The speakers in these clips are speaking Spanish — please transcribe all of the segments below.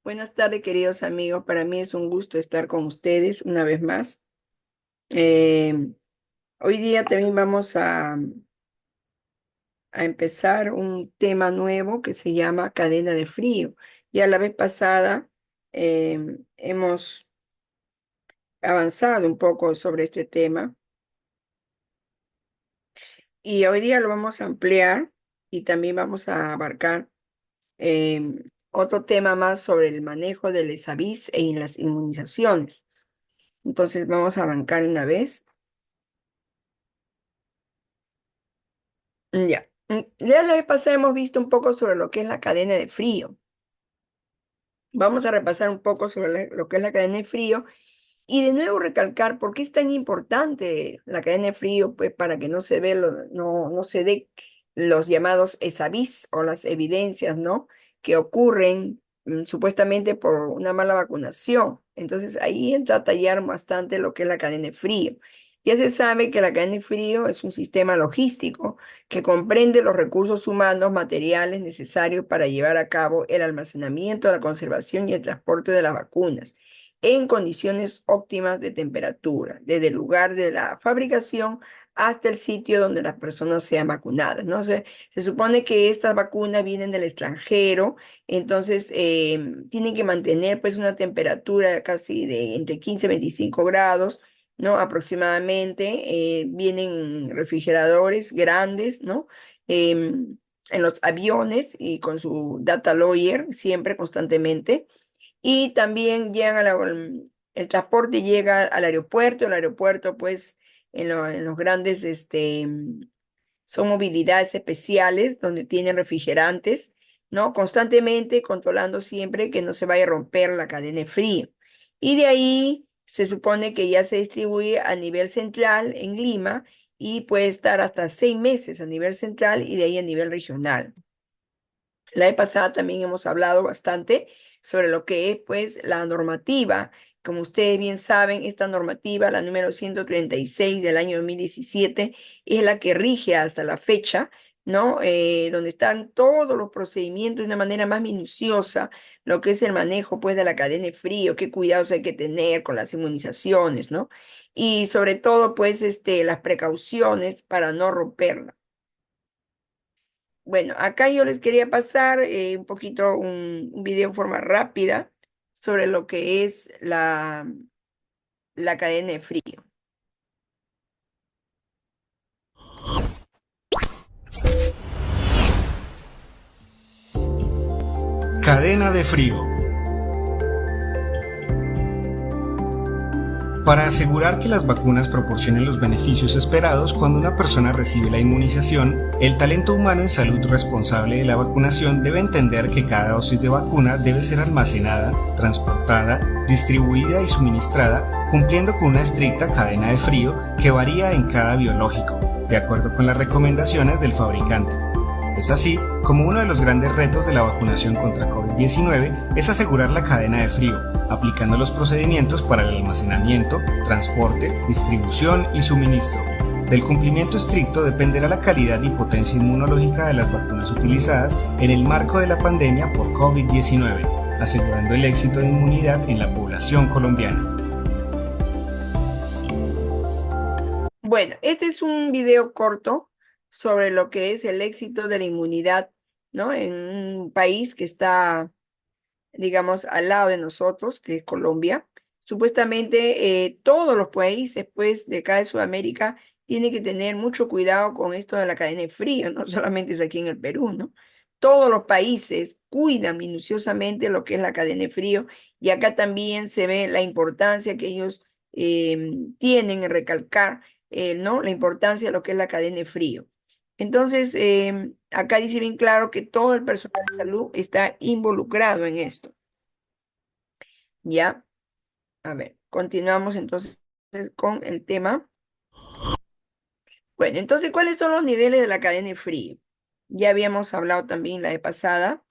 Buenas tardes, queridos amigos. Para mí es un gusto estar con ustedes una vez más. Eh, Hoy día también vamos a empezar un tema nuevo que se llama cadena de frío. Ya la vez pasada hemos avanzado un poco sobre este tema y hoy día lo vamos a ampliar y también vamos a abarcar otro tema más sobre el manejo del ESAVIS en las inmunizaciones. Entonces vamos a arrancar una vez. Ya. Ya la vez pasada hemos visto un poco sobre lo que es la cadena de frío. Vamos a repasar un poco sobre lo que es la cadena de frío y de nuevo recalcar por qué es tan importante la cadena de frío, pues para que no se ve no se dé los llamados ESAVIS o las evidencias, ¿no? Que ocurren supuestamente por una mala vacunación. Entonces ahí entra a tallar bastante lo que es la cadena de frío. Ya se sabe que la cadena de frío es un sistema logístico que comprende los recursos humanos, materiales necesarios para llevar a cabo el almacenamiento, la conservación y el transporte de las vacunas en condiciones óptimas de temperatura, desde el lugar de la fabricación hasta el sitio donde las personas sean vacunadas, ¿no? Se supone que estas vacunas vienen del extranjero, entonces tienen que mantener pues una temperatura casi de entre 15 y 25 grados, ¿no? Aproximadamente. Vienen refrigeradores grandes, ¿no? En los aviones y con su data lawyer siempre, constantemente. Y también el transporte llega al aeropuerto. El aeropuerto, pues, en los grandes, son movilidades especiales donde tienen refrigerantes, ¿no? Constantemente controlando siempre que no se vaya a romper la cadena de frío. Y de ahí se supone que ya se distribuye a nivel central en Lima y puede estar hasta 6 meses a nivel central y de ahí a nivel regional. La vez pasada también hemos hablado bastante sobre lo que es pues la normativa. Como ustedes bien saben, esta normativa, la número 136 del año 2017, es la que rige hasta la fecha, ¿no? Donde están todos los procedimientos de una manera más minuciosa, lo que es el manejo pues de la cadena de frío, qué cuidados hay que tener con las inmunizaciones, ¿no? Y sobre todo pues las precauciones para no romperla. Bueno, acá yo les quería pasar un poquito un video en forma rápida sobre lo que es la cadena de frío. Cadena de frío. Para asegurar que las vacunas proporcionen los beneficios esperados cuando una persona recibe la inmunización, el talento humano en salud responsable de la vacunación debe entender que cada dosis de vacuna debe ser almacenada, transportada, distribuida y suministrada cumpliendo con una estricta cadena de frío que varía en cada biológico, de acuerdo con las recomendaciones del fabricante. Es así como uno de los grandes retos de la vacunación contra COVID-19 es asegurar la cadena de frío, aplicando los procedimientos para el almacenamiento, transporte, distribución y suministro. Del cumplimiento estricto dependerá la calidad y potencia inmunológica de las vacunas utilizadas en el marco de la pandemia por COVID-19, asegurando el éxito de inmunidad en la población colombiana. Bueno, este es un video corto sobre lo que es el éxito de la inmunidad, ¿no? En un país que está, digamos, al lado de nosotros, que es Colombia. Supuestamente todos los países, pues, de acá de Sudamérica tienen que tener mucho cuidado con esto de la cadena de frío, no solamente es aquí en el Perú, ¿no? Todos los países cuidan minuciosamente lo que es la cadena de frío y acá también se ve la importancia que ellos tienen en recalcar, ¿no? La importancia de lo que es la cadena de frío. Entonces, acá dice bien claro que todo el personal de salud está involucrado en esto. Ya, a ver, continuamos entonces con el tema. Bueno, entonces, ¿cuáles son los niveles de la cadena de frío? Ya habíamos hablado también la vez pasada.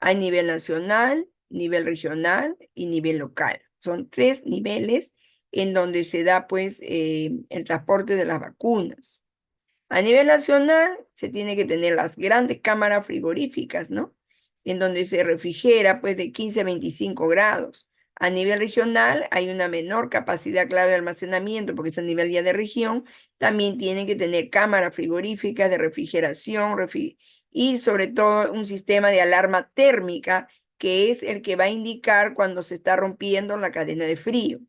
Hay nivel nacional, nivel regional y nivel local. Son tres niveles en donde se da pues el transporte de las vacunas. A nivel nacional se tiene que tener las grandes cámaras frigoríficas, ¿no? en donde se refrigera pues de 15 a 25 grados. A nivel regional hay una menor capacidad, claro, de almacenamiento, porque es a nivel ya de región. También tienen que tener cámaras frigoríficas de refrigeración y sobre todo un sistema de alarma térmica, que es el que va a indicar cuando se está rompiendo la cadena de frío.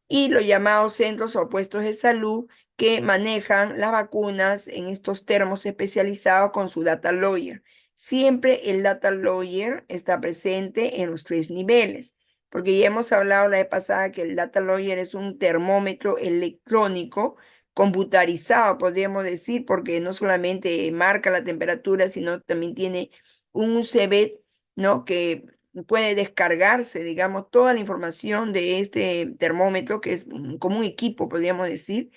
Y los llamados centros o puestos de salud que manejan las vacunas en estos termos especializados con su data lawyer. Siempre el data lawyer está presente en los tres niveles, porque ya hemos hablado la vez pasada que el data lawyer es un termómetro electrónico computarizado, podríamos decir, porque no solamente marca la temperatura, sino también tiene un USB, ¿no? Que puede descargarse, digamos, toda la información de este termómetro, que es como un equipo, podríamos decir,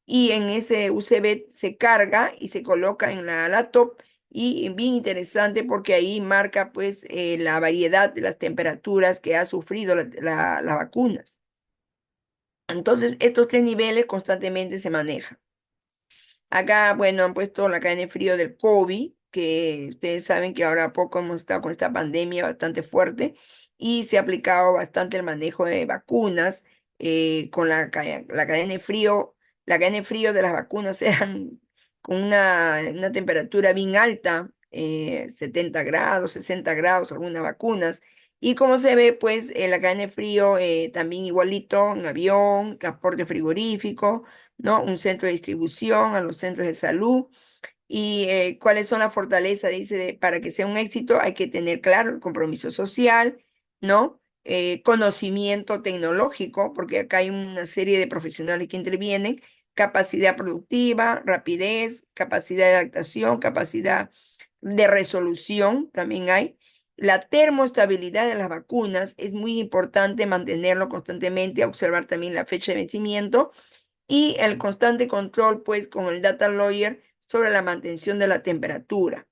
y en ese USB se carga y se coloca en la laptop, y bien interesante porque ahí marca pues la variedad de las temperaturas que ha sufrido las vacunas. Entonces, estos tres niveles constantemente se manejan. Acá, bueno, han puesto la cadena de frío del COVID, que ustedes saben que ahora a poco hemos estado con esta pandemia bastante fuerte y se ha aplicado bastante el manejo de vacunas con la cadena de frío. La cadena de frío de las vacunas eran con una temperatura bien alta, 70 grados, 60 grados, algunas vacunas. Y como se ve, pues la cadena de frío también igualito en avión, transporte frigorífico, ¿no? Un centro de distribución a los centros de salud. Y cuáles son las fortalezas, dice, para que sea un éxito hay que tener claro el compromiso social, ¿no? Conocimiento tecnológico, porque acá hay una serie de profesionales que intervienen, capacidad productiva, rapidez, capacidad de adaptación, capacidad de resolución, también hay. La termoestabilidad de las vacunas es muy importante mantenerlo constantemente, observar también la fecha de vencimiento y el constante control, pues, con el data lawyer sobre la mantención de la temperatura.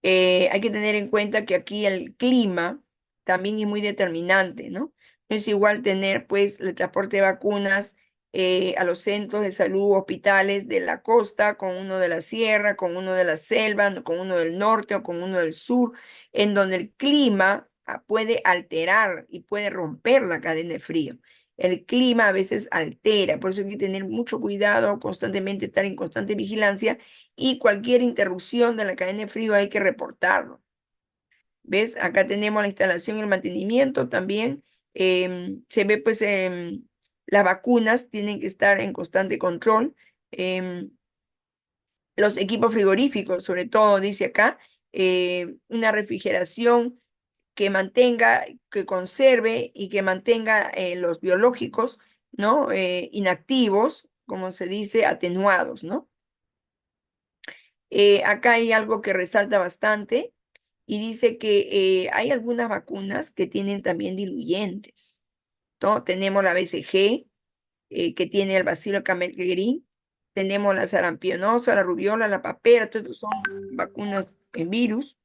Hay que tener en cuenta que aquí el clima también es muy determinante, ¿no? No es igual tener, pues, el transporte de vacunas a los centros de salud, hospitales de la costa, con uno de la sierra, con uno de la selva, con uno del norte o con uno del sur, en donde el clima puede alterar y puede romper la cadena de frío. El clima a veces altera, por eso hay que tener mucho cuidado, constantemente estar en constante vigilancia y cualquier interrupción de la cadena de frío hay que reportarlo. ¿Ves? Acá tenemos la instalación y el mantenimiento también. Se ve pues las vacunas tienen que estar en constante control. Em, los equipos frigoríficos, sobre todo, dice acá, una refrigeración que mantenga, que conserve y que mantenga los biológicos, ¿no? Inactivos, como se dice, atenuados, ¿no? Acá hay algo que resalta bastante y dice que hay algunas vacunas que tienen también diluyentes, ¿no? Tenemos la BCG, que tiene el bacilo Camelcamerin, tenemos la sarampionosa, la rubiola, la papera, todos son vacunas en virus.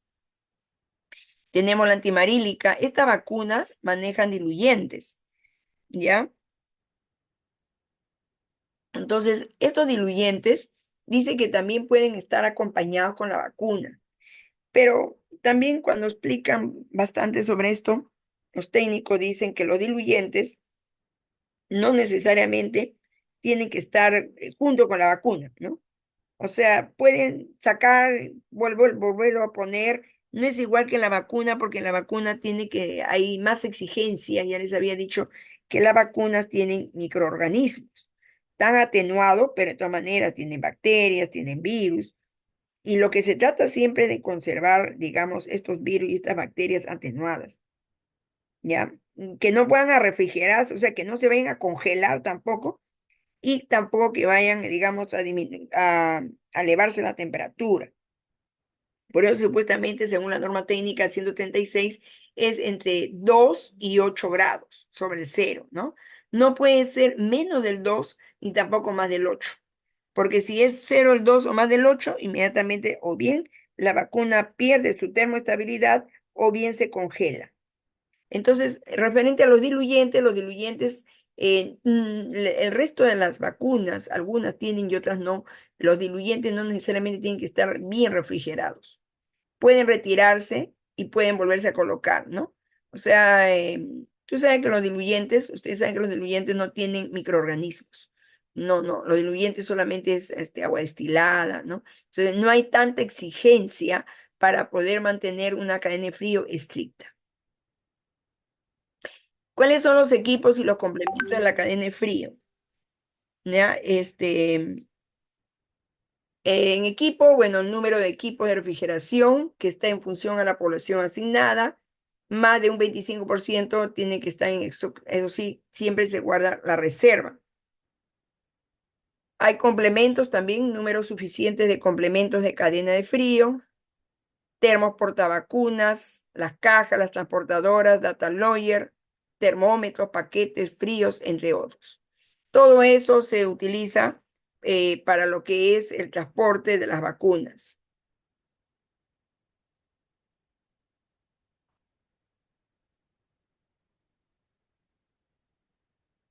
Tenemos la antimarílica. Estas vacunas manejan diluyentes, ¿ya? Entonces, estos diluyentes dice que también pueden estar acompañados con la vacuna. Pero también cuando explican bastante sobre esto, los técnicos dicen que los diluyentes no necesariamente tienen que estar junto con la vacuna, ¿no? O sea, pueden sacar, volverlo a poner. No es igual que la vacuna, porque la vacuna tiene que, hay más exigencia. Ya les había dicho que las vacunas tienen microorganismos. Están atenuados, pero de todas maneras tienen bacterias, tienen virus. Y lo que se trata siempre de conservar, digamos, estos virus y estas bacterias atenuadas, ¿ya? Que no puedan refrigerarse, o sea, que no se vayan a congelar tampoco, y tampoco que vayan, digamos, a elevarse la temperatura. Por eso, supuestamente, según la norma técnica 136, es entre 2 y 8 grados sobre el cero, ¿no? No puede ser menos del 2 ni tampoco más del 8, porque si es 0 el 2 o más del 8, inmediatamente o bien la vacuna pierde su termoestabilidad o bien se congela. Entonces, referente a los diluyentes, el resto de las vacunas, algunas tienen y otras no, los diluyentes no necesariamente tienen que estar bien refrigerados. pueden retirarse y pueden volverse a colocar, ¿no? O sea, tú sabes que los diluyentes, ustedes saben que los diluyentes no tienen microorganismos. No, no, los diluyentes solamente es agua destilada, ¿no? Entonces, no hay tanta exigencia para poder mantener una cadena de frío estricta. ¿Cuáles son los equipos y los complementos de la cadena de frío? ¿Ya? En equipo, bueno, el número de equipos de refrigeración que está en función a la población asignada, más de un 25% tiene que estar en esto, eso sí, siempre se guarda la reserva. Hay complementos también, números suficientes de complementos de cadena de frío, termos portavacunas, las cajas, las transportadoras, data lawyer, termómetros, paquetes fríos, entre otros. Todo eso se utiliza para lo que es el transporte de las vacunas.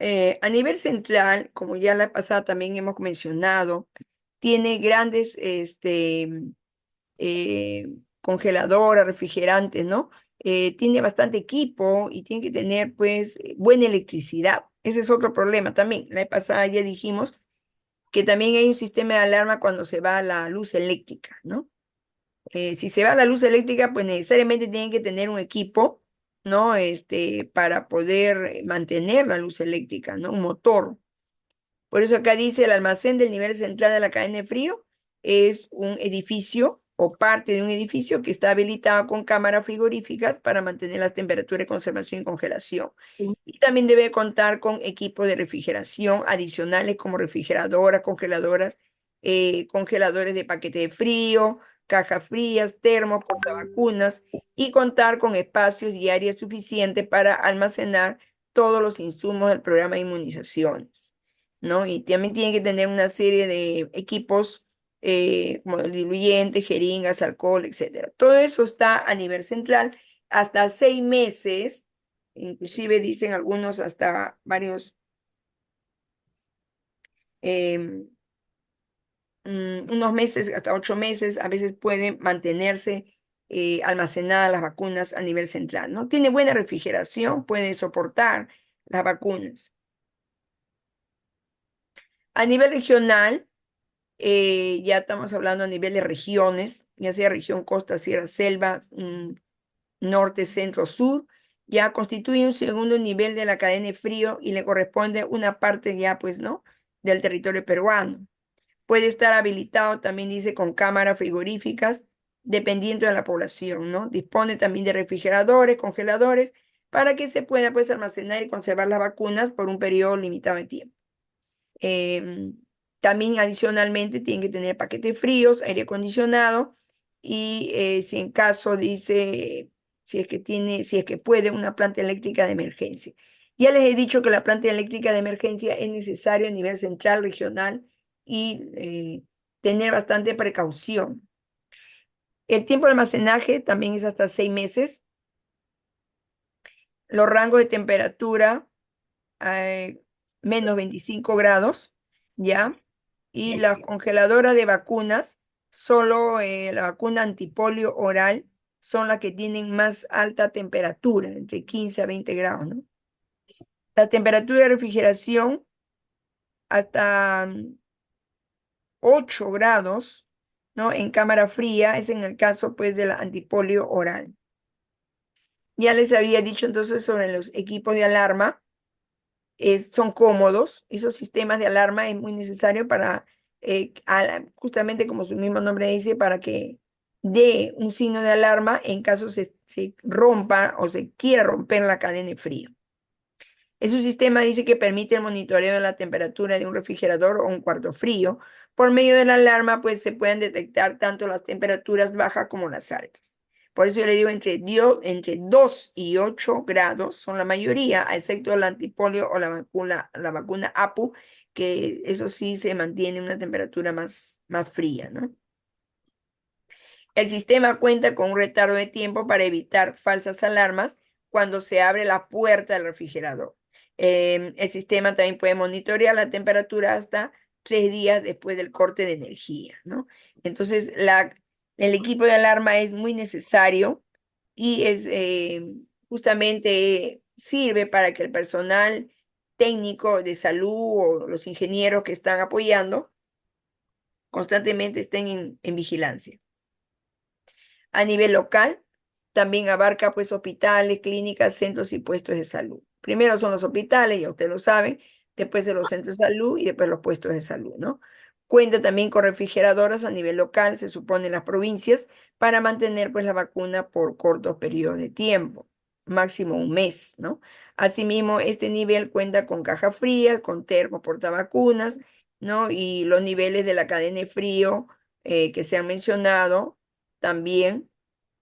A nivel central, como ya la pasada también hemos mencionado, tiene grandes congeladoras, refrigerantes, ¿no? Tiene bastante equipo y tiene que tener, pues, buena electricidad. Ese es otro problema también. La vez pasada ya dijimos que también hay un sistema de alarma cuando se va la luz eléctrica, ¿no? Si se va la luz eléctrica, pues necesariamente tienen que tener un equipo, ¿no? Para poder mantener la luz eléctrica, ¿no? Un motor. Por eso acá dice el almacén del nivel central de la cadena de frío es un edificio o parte de un edificio que está habilitado con cámaras frigoríficas para mantener las temperaturas de conservación y congelación. Y también debe contar con equipos de refrigeración adicionales como refrigeradoras, congeladoras, congeladores de paquete de frío, cajas frías, termos, portavacunas y contar con espacios y áreas suficientes para almacenar todos los insumos del programa de inmunizaciones, ¿no? Y también tiene que tener una serie de equipos como diluyentes, jeringas, alcohol, etcétera. Todo eso está a nivel central hasta 6 meses, inclusive dicen algunos hasta varios, em, unos meses, hasta 8 meses, a veces pueden mantenerse almacenadas las vacunas a nivel central, ¿no? Tiene buena refrigeración, puede soportar las vacunas. A nivel regional, ya estamos hablando a nivel de regiones, ya sea región costa, sierra, selva, norte, centro, sur, ya constituye un segundo nivel de la cadena de frío y le corresponde una parte ya, pues, ¿no? Del territorio peruano. Puede estar habilitado, también dice, con cámaras frigoríficas, dependiendo de la población, ¿no? Dispone también de refrigeradores, congeladores, para que se pueda, pues, almacenar y conservar las vacunas por un periodo limitado de tiempo. También adicionalmente tienen que tener paquetes fríos, aire acondicionado y si en caso dice, si es que puede, una planta eléctrica de emergencia. Ya les he dicho que la planta eléctrica de emergencia es necesaria a nivel central, regional y tener bastante precaución. El tiempo de almacenaje también es hasta 6 meses. Los rangos de temperatura, eh, menos 25 grados, ¿ya? Y las congeladoras de vacunas, solo la vacuna antipolio oral, son las que tienen más alta temperatura, entre 15 a 20 grados, ¿no? La temperatura de refrigeración hasta 8 grados, ¿no? En cámara fría, es en el caso, pues, de la antipolio oral. Ya les había dicho entonces sobre los equipos de alarma. Son cómodos. Esos sistemas de alarma es muy necesario para, justamente como su mismo nombre dice, para que dé un signo de alarma en caso se rompa o se quiera romper la cadena de frío. Es un sistema, dice, que permite el monitoreo de la temperatura de un refrigerador o un cuarto frío. Por medio de la alarma, pues se pueden detectar tanto las temperaturas bajas como las altas. Por eso yo le digo entre 2 y 8 grados son la mayoría, excepto el antipolio o la vacuna APU, que eso sí se mantiene una temperatura más fría, ¿no? El sistema cuenta con un retardo de tiempo para evitar falsas alarmas cuando se abre la puerta del refrigerador. El sistema también puede monitorear la temperatura hasta 3 días después del corte de energía, ¿no? Entonces, El equipo de alarma es muy necesario y es justamente sirve para que el personal técnico de salud o los ingenieros que están apoyando constantemente estén en vigilancia. A nivel local, también abarca pues hospitales, clínicas, centros y puestos de salud. Primero son los hospitales, ya ustedes lo saben, después de los centros de salud y después los puestos de salud, ¿no? Cuenta también con refrigeradoras a nivel local, se supone en las provincias, para mantener pues la vacuna por cortos periodos de tiempo, máximo un mes, ¿no? Asimismo, este nivel cuenta con caja fría, con termo portavacunas, ¿no? Y los niveles de la cadena de frío que se han mencionado también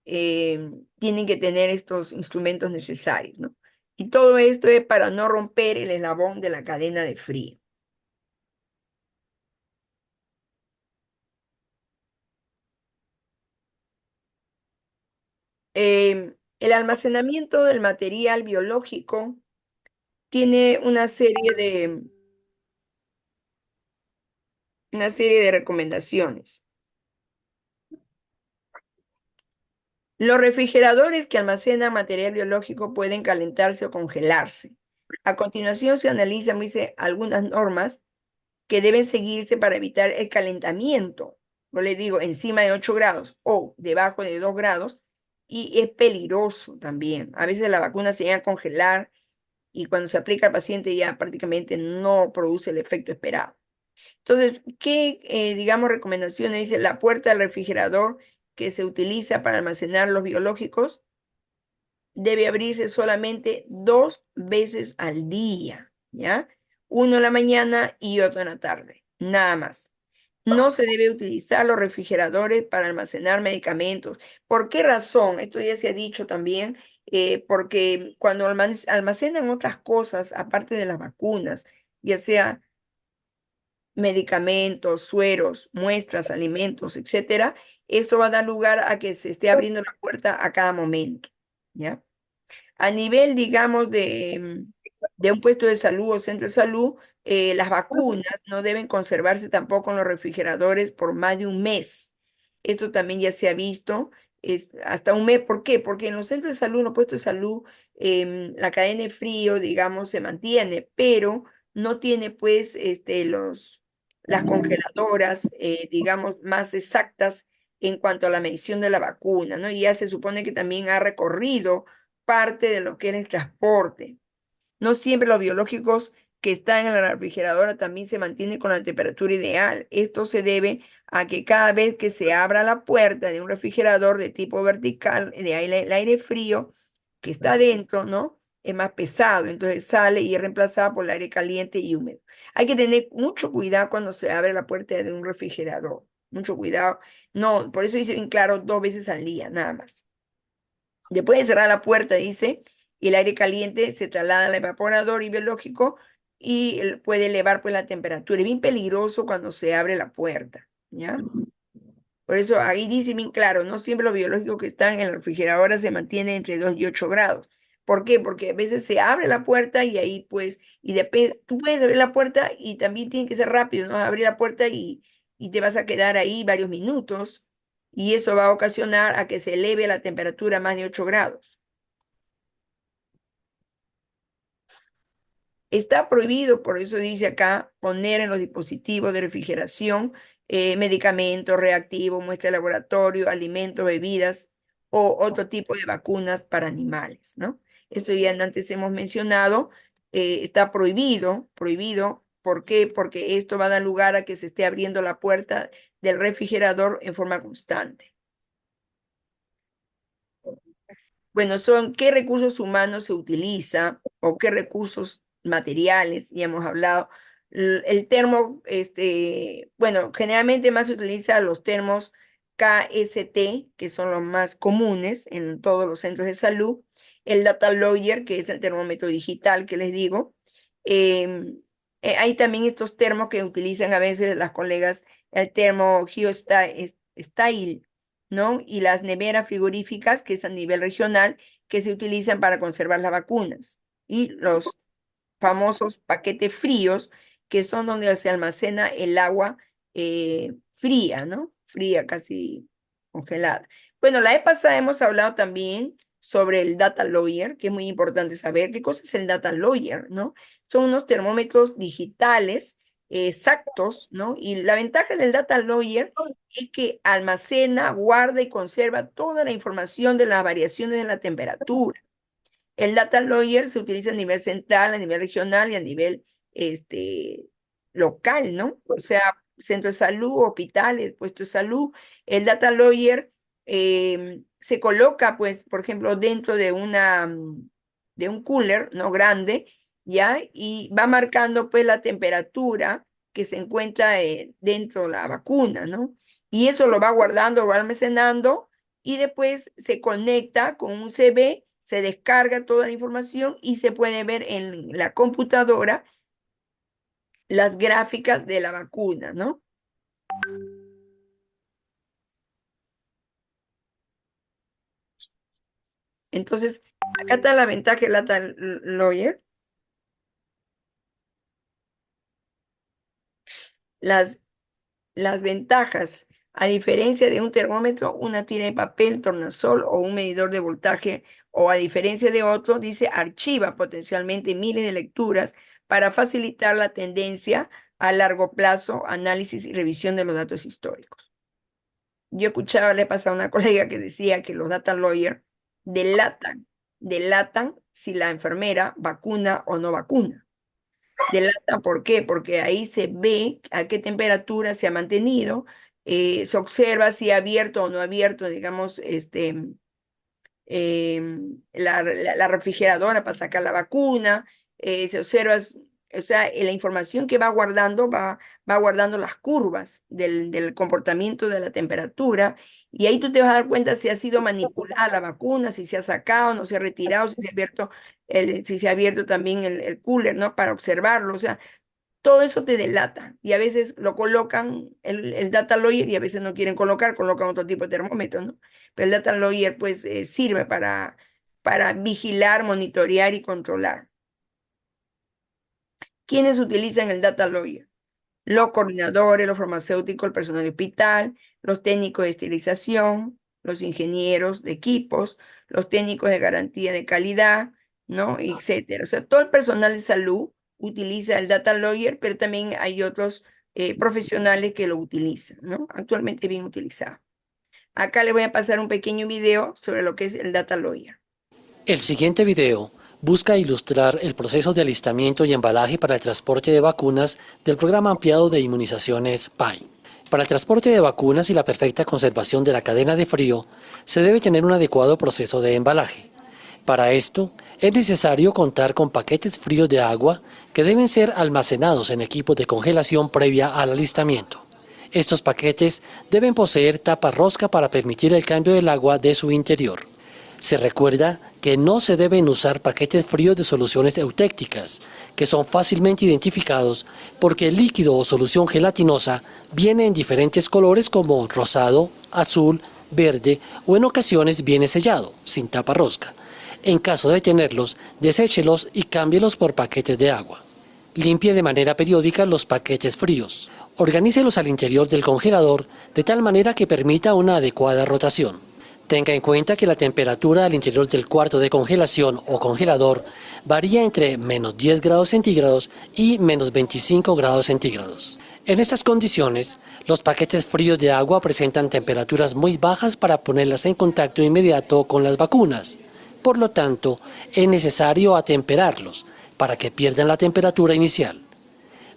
tienen que tener estos instrumentos necesarios, ¿no? Y todo esto es para no romper el eslabón de la cadena de frío. El almacenamiento del material biológico tiene una serie de recomendaciones. Los refrigeradores que almacenan material biológico pueden calentarse o congelarse. A continuación se analizan, dice, algunas normas que deben seguirse para evitar el calentamiento. Yo le digo, encima de 8 grados o debajo de 2 grados, y es peligroso también. A veces la vacuna se llega a congelar y cuando se aplica al paciente ya prácticamente no produce el efecto esperado. Entonces, ¿qué, digamos, recomendaciones dice la puerta del refrigerador que se utiliza para almacenar los biológicos? Debe abrirse solamente 2 veces al día, ¿ya? Uno en la mañana y otro en la tarde, nada más. No se debe utilizar los refrigeradores para almacenar medicamentos. ¿Por qué razón? Esto ya se ha dicho también, porque cuando almacenan otras cosas, aparte de las vacunas, ya sea medicamentos, sueros, muestras, alimentos, etcétera, eso va a dar lugar a que se esté abriendo la puerta a cada momento, ¿ya? A nivel, digamos, de un puesto de salud o centro de salud, las vacunas no deben conservarse tampoco en los refrigeradores por más de un mes. Esto también ya se ha visto, es hasta un mes. ¿Por qué? Porque en los centros de salud, en los puestos de salud, la cadena de frío, digamos, se mantiene, pero no tiene, pues, las congeladoras, digamos, más exactas en cuanto a la medición de la vacuna, ¿no? Y ya se supone que también ha recorrido parte de lo que era el transporte. No siempre los biológicos que están en la refrigeradora también se mantienen con la temperatura ideal. Esto se debe a que cada vez que se abra la puerta de un refrigerador de tipo vertical, el aire frío que está dentro, ¿no? Es más pesado, entonces sale y es reemplazado por el aire caliente y húmedo. Hay que tener mucho cuidado cuando se abre la puerta de un refrigerador. Mucho cuidado. No, por eso dice bien claro, 2 veces al día, nada más. Después de cerrar la puerta, dice, y el aire caliente se traslada al evaporador y biológico y puede elevar pues la temperatura. Es bien peligroso cuando se abre la puerta, ¿ya? Por eso ahí dice bien claro, no siempre los biológicos que están en la refrigeradora se mantienen entre 2 y 8 grados. ¿Por qué? Porque a veces se abre la puerta y ahí pues, y tú puedes abrir la puerta y también tiene que ser rápido, ¿no? Abrir la puerta y te vas a quedar ahí varios minutos y eso va a ocasionar a que se eleve la temperatura a más de 8 grados. Está prohibido, por eso dice acá, poner en los dispositivos de refrigeración medicamentos, reactivos, muestra de laboratorio, alimentos, bebidas o otro tipo de vacunas para animales, ¿no? Esto ya antes hemos mencionado, está prohibido, prohibido. ¿Por qué? Porque esto va a dar lugar a que se esté abriendo la puerta del refrigerador en forma constante. Bueno, son qué recursos humanos se utiliza o qué recursos materiales, ya hemos hablado. El termo, bueno, generalmente más se utiliza los termos KST, que son los más comunes en todos los centros de salud. El Data Logger, que es el termómetro digital que les digo. Em, Hay también estos termos que utilizan a veces las colegas, el termo Style, ¿no? Y las neveras frigoríficas, que es a nivel regional, que se utilizan para conservar las vacunas. Y los famosos paquetes fríos, que son donde se almacena el agua fría, ¿no? Fría casi. congelada. Bueno, la vez pasada hemos hablado también sobre el data lawyer, que es muy importante saber qué cosa es el data lawyer, ¿no? Son unos termómetros digitales exactos, ¿no? Y la ventaja del data lawyer es que almacena, guarda y conserva toda la información de las variaciones de la temperatura. El data lawyer se utiliza a nivel central, a nivel regional y a nivel este, local, ¿no? O sea, centro de salud, hospitales, puestos de salud. El data lawyer se coloca, pues, por ejemplo, dentro de de un cooler, ¿no? Grande, ¿ya? Y va marcando, pues, la temperatura que se encuentra dentro de la vacuna, ¿no? Y eso lo va guardando, va almacenando y después se conecta con un USB, se descarga toda la información y se puede ver en la computadora las gráficas de la vacuna, ¿no? Entonces, acá está la ventaja del Data Lawyer. Las, las ventajas, a diferencia de un termómetro, una tira de papel, tornasol o un medidor de voltaje, o a diferencia de otro, dice archiva potencialmente miles de lecturas para facilitar la tendencia a largo plazo, análisis y revisión de los datos históricos. Yo escuchaba, le pasaba a una colega que decía que los data lawyer delatan si la enfermera vacuna o no vacuna. Delatan, ¿por qué? Porque ahí se ve a qué temperatura se ha mantenido, se observa si ha abierto o no ha abierto, digamos, la refrigeradora para sacar la vacuna, se observa, o sea, la información que va guardando, va guardando las curvas del comportamiento de la temperatura, y ahí tú te vas a dar cuenta si ha sido manipulada la vacuna, si se ha sacado, no se ha retirado, si se ha abierto, si se ha abierto también el cooler, ¿no? Para observarlo, o sea, todo eso te delata y a veces lo colocan el data lawyer y a veces no quieren colocan otro tipo de termómetro, ¿no? Pero el data lawyer pues sirve para vigilar, monitorear y controlar. ¿Quiénes utilizan el data lawyer? Los coordinadores, los farmacéuticos, el personal de hospital, los técnicos de esterilización, los ingenieros de equipos, los técnicos de garantía de calidad, ¿no? Etcétera. O sea, todo el personal de salud utiliza el data lawyer, pero también hay otros profesionales que lo utilizan, ¿no? Actualmente bien utilizado. Acá le voy a pasar un pequeño video sobre lo que es el data lawyer. El siguiente video busca ilustrar el proceso de alistamiento y embalaje para el transporte de vacunas del programa ampliado de inmunizaciones PAI. Para el transporte de vacunas y la perfecta conservación de la cadena de frío, se debe tener un adecuado proceso de embalaje. Para esto, es necesario contar con paquetes fríos de agua que deben ser almacenados en equipos de congelación previa al alistamiento. Estos paquetes deben poseer tapa rosca para permitir el cambio del agua de su interior. Se recuerda que no se deben usar paquetes fríos de soluciones eutécticas, que son fácilmente identificados porque el líquido o solución gelatinosa viene en diferentes colores como rosado, azul, verde o en ocasiones viene sellado, sin tapa rosca. En caso de tenerlos, deséchelos y cámbielos por paquetes de agua. Limpie de manera periódica los paquetes fríos. Organícelos al interior del congelador de tal manera que permita una adecuada rotación. Tenga en cuenta que la temperatura al interior del cuarto de congelación o congelador varía entre menos 10 grados centígrados y menos 25 grados centígrados. En estas condiciones, los paquetes fríos de agua presentan temperaturas muy bajas para ponerlas en contacto inmediato con las vacunas. Por lo tanto, es necesario atemperarlos para que pierdan la temperatura inicial.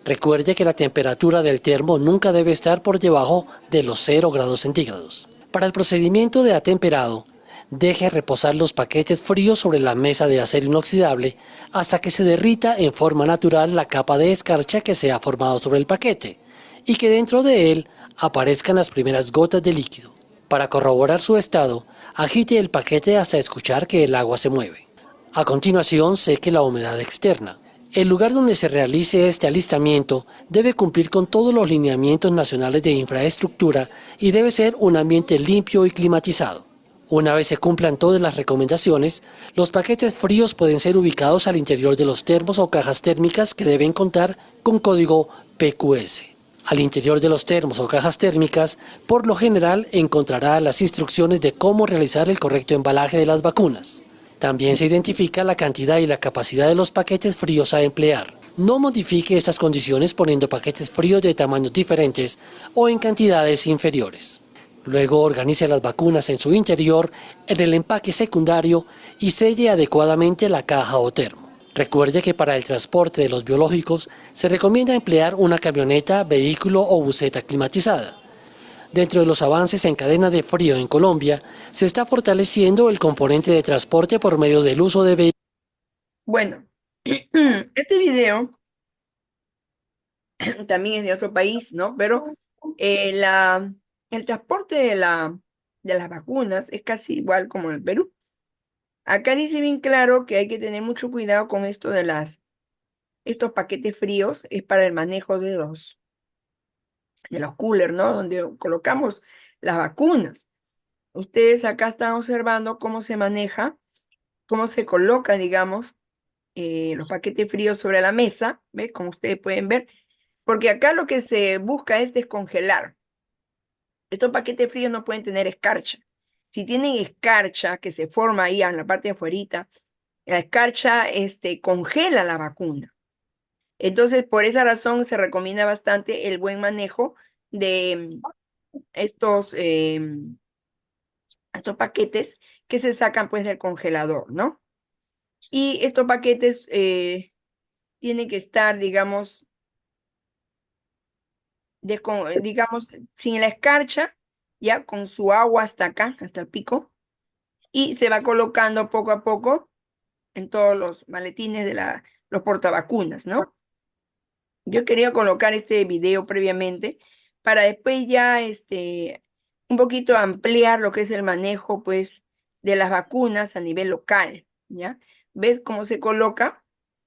Recuerde que la temperatura del termo nunca debe estar por debajo de los 0 grados centígrados. Para el procedimiento de atemperado, deje reposar los paquetes fríos sobre la mesa de acero inoxidable hasta que se derrita en forma natural la capa de escarcha que se ha formado sobre el paquete y que dentro de él aparezcan las primeras gotas de líquido. Para corroborar su estado, agite el paquete hasta escuchar que el agua se mueve. A continuación, seque la humedad externa. El lugar donde se realice este alistamiento debe cumplir con todos los lineamientos nacionales de infraestructura y debe ser un ambiente limpio y climatizado. Una vez se cumplan todas las recomendaciones, los paquetes fríos pueden ser ubicados al interior de los termos o cajas térmicas que deben contar con código PQS. Al interior de los termos o cajas térmicas, por lo general encontrará las instrucciones de cómo realizar el correcto embalaje de las vacunas. También se identifica la cantidad y la capacidad de los paquetes fríos a emplear. No modifique estas condiciones poniendo paquetes fríos de tamaños diferentes o en cantidades inferiores. Luego organice las vacunas en su interior, en el empaque secundario y selle adecuadamente la caja o termo. Recuerde que para el transporte de los biológicos se recomienda emplear una camioneta, vehículo o buseta climatizada. Dentro de los avances en cadena de frío en Colombia, se está fortaleciendo el componente de transporte por medio del uso de vehículos. Bueno, este video también es de otro país, ¿no? Pero el transporte de las vacunas es casi igual como en el Perú. Acá dice bien claro que hay que tener mucho cuidado con esto de estos paquetes fríos, es para el manejo de los coolers, ¿no? Donde colocamos las vacunas. Ustedes acá están observando cómo se maneja, cómo se colocan, digamos, los paquetes fríos sobre la mesa, ¿ves? Como ustedes pueden ver, porque acá lo que se busca es descongelar. Estos paquetes fríos no pueden tener escarcha. Si tienen escarcha que se forma ahí en la parte de afuerita, la escarcha congela la vacuna. Entonces, por esa razón se recomienda bastante el buen manejo de estos, estos paquetes que se sacan pues del congelador, ¿no? Y estos paquetes tienen que estar, digamos, digamos, sin la escarcha, ya con su agua hasta acá, hasta el pico, y se va colocando poco a poco en todos los maletines de los portavacunas, ¿no? Yo quería colocar este video previamente para después ya un poquito ampliar lo que es el manejo, pues, de las vacunas a nivel local, ¿ya? ¿Ves cómo se coloca?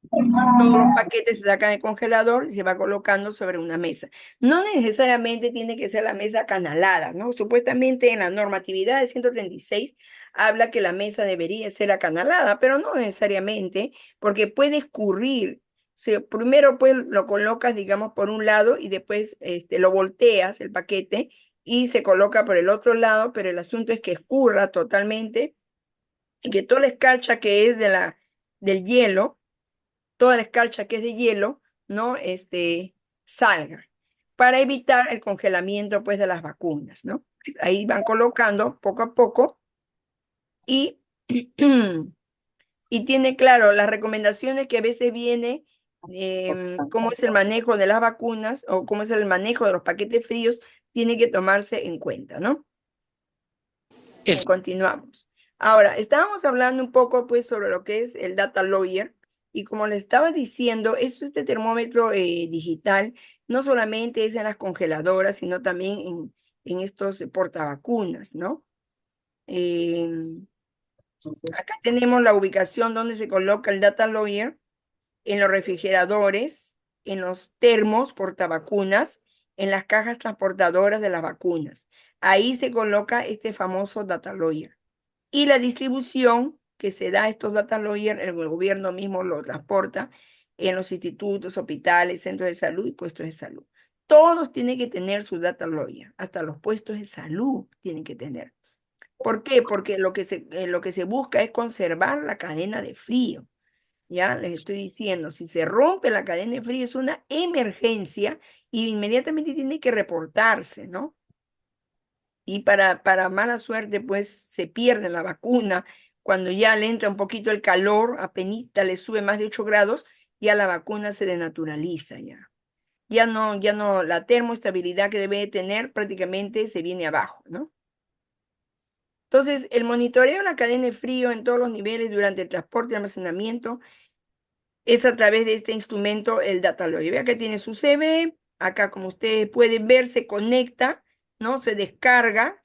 Todos los paquetes se sacan del congelador y se va colocando sobre una mesa. No necesariamente tiene que ser la mesa acanalada, ¿no? Supuestamente en la normatividad de 136 habla que la mesa debería ser acanalada, pero no necesariamente, porque puede escurrir. Primero pues lo colocas, digamos, por un lado y después lo volteas el paquete y se coloca por el otro lado, pero el asunto es que escurra totalmente y que toda la escarcha que es del hielo, toda la escarcha que es de hielo, ¿no? Salga, para evitar el congelamiento, pues, de las vacunas, ¿no? Ahí van colocando poco a poco y, y tiene claro las recomendaciones que a veces viene, cómo es el manejo de las vacunas o cómo es el manejo de los paquetes fríos, tiene que tomarse en cuenta, ¿no? Continuamos. Ahora, estábamos hablando un poco, pues, sobre lo que es el data lawyer, y como le estaba diciendo, este termómetro digital no solamente es en las congeladoras, sino también en estos portavacunas, ¿no? Acá tenemos la ubicación donde se coloca el data lawyer, en los refrigeradores, en los termos portavacunas, en las cajas transportadoras de las vacunas. Ahí se coloca este famoso data lawyer. Y la distribución que se da a estos data lawyers, el gobierno mismo lo transporta en los institutos, hospitales, centros de salud y puestos de salud. Todos tienen que tener su data lawyer, hasta los puestos de salud tienen que tener. ¿Por qué? Porque lo que se busca es conservar la cadena de frío. Ya les estoy diciendo, si se rompe la cadena de frío es una emergencia y inmediatamente tiene que reportarse, ¿no? Y para mala suerte, pues se pierde la vacuna. Cuando ya le entra un poquito el calor, apenita le sube más de 8 grados, ya la vacuna se denaturaliza ya. Ya no, la termoestabilidad que debe tener prácticamente se viene abajo, ¿no? Entonces, el monitoreo de la cadena de frío en todos los niveles durante el transporte y almacenamiento es a través de este instrumento, el data logger. Vea que tiene su CV, acá como ustedes pueden ver, se conecta, ¿no? Se descarga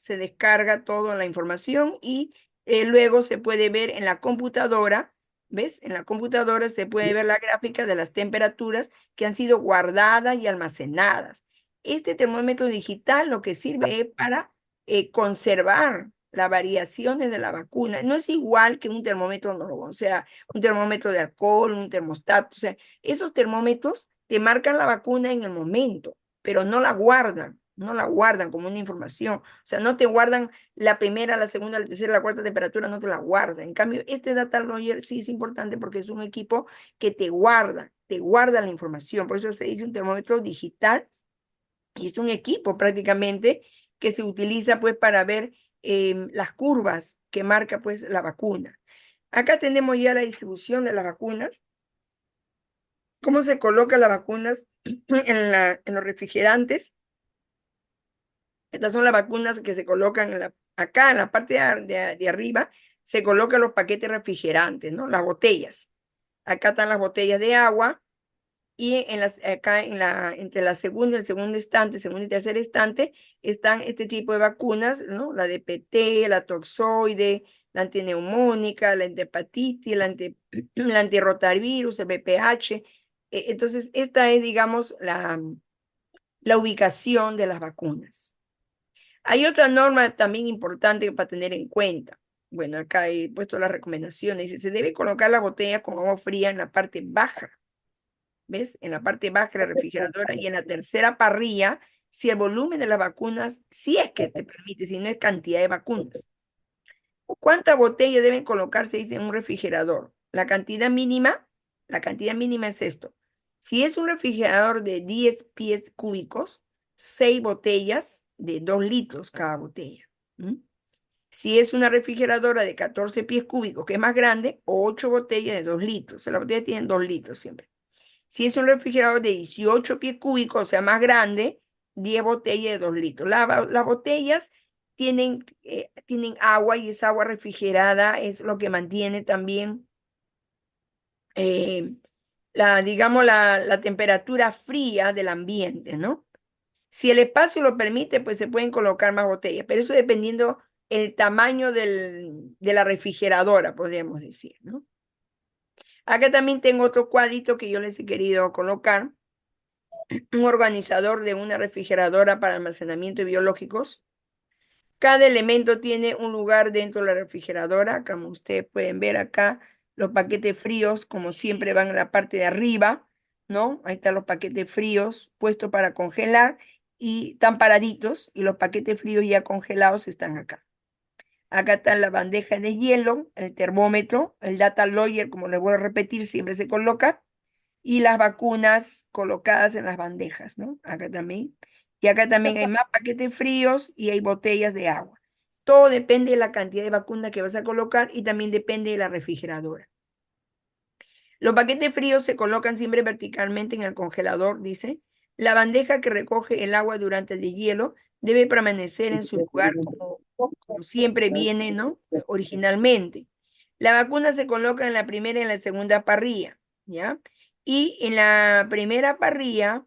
toda la información y luego se puede ver en la computadora, ¿ves? En la computadora se puede ver la gráfica de las temperaturas que han sido guardadas y almacenadas. Este termómetro digital lo que sirve es para conservar las variaciones de la vacuna. No es igual que un termómetro normal, o sea, un termómetro de alcohol, un termostato, o sea, esos termómetros te marcan la vacuna en el momento. pero no la guardan como una información. O sea, no te guardan la primera, la segunda, la tercera, la cuarta temperatura, no te la guardan. En cambio, este data logger sí es importante porque es un equipo que te guarda la información. Por eso se dice un termómetro digital y es un equipo prácticamente que se utiliza pues para ver las curvas que marca pues la vacuna. Acá tenemos ya la distribución de las vacunas, cómo se colocan las vacunas en los refrigerantes. Estas son las vacunas que se colocan acá en la parte de arriba, se colocan los paquetes refrigerantes, ¿no? Las botellas. Acá están las botellas de agua y acá entre la segunda y el segundo estante, segundo y tercer estante, están este tipo de vacunas, ¿no? La DPT, la toxoide, la antineumónica, la antihepatitis, la antirrotavirus, el VPH. Entonces, esta es, digamos, la ubicación de las vacunas. Hay otra norma también importante para tener en cuenta. Bueno, acá he puesto las recomendaciones. Dice, se debe colocar la botella con agua fría en la parte baja. ¿Ves? En la parte baja de la refrigeradora y en la tercera parrilla, si el volumen de las vacunas, si es que te permite, si no es cantidad de vacunas. ¿Cuántas botellas deben colocarse, dice, en un refrigerador? La cantidad mínima es esto. Si es un refrigerador de 10 pies cúbicos, 6 botellas de 2 litros cada botella. ¿Mm? Si es una refrigeradora de 14 pies cúbicos, que es más grande, 8 botellas de 2 litros. O sea, la botella tiene 2 litros siempre. Si es un refrigerador de 18 pies cúbicos, o sea, más grande, 10 botellas de 2 litros. Las botellas tienen agua y esa agua refrigerada es lo que mantiene también, eh, digamos, la temperatura fría del ambiente, ¿no? Si el espacio lo permite, pues se pueden colocar más botellas, pero eso dependiendo el tamaño de la refrigeradora, podríamos decir, ¿no? Acá también tengo otro cuadrito que yo les he querido colocar, un organizador de una refrigeradora para almacenamiento de biológicos. Cada elemento tiene un lugar dentro de la refrigeradora, como ustedes pueden ver acá, los paquetes fríos, como siempre, van en la parte de arriba, ¿no? Ahí están los paquetes fríos puestos para congelar y están paraditos, y los paquetes fríos ya congelados están acá. Acá está la bandeja de hielo, el termómetro, el data logger, como les voy a repetir, siempre se coloca, y las vacunas colocadas en las bandejas, ¿no? Acá también. Y acá también hay más paquetes fríos y hay botellas de agua. Todo depende de la cantidad de vacuna que vas a colocar y también depende de la refrigeradora. Los paquetes fríos se colocan siempre verticalmente en el congelador, dice. La bandeja que recoge el agua durante el deshielo debe permanecer en su lugar como siempre viene, ¿no? Originalmente. La vacuna se coloca en la primera y en la segunda parrilla, ¿ya? Y en la primera parrilla,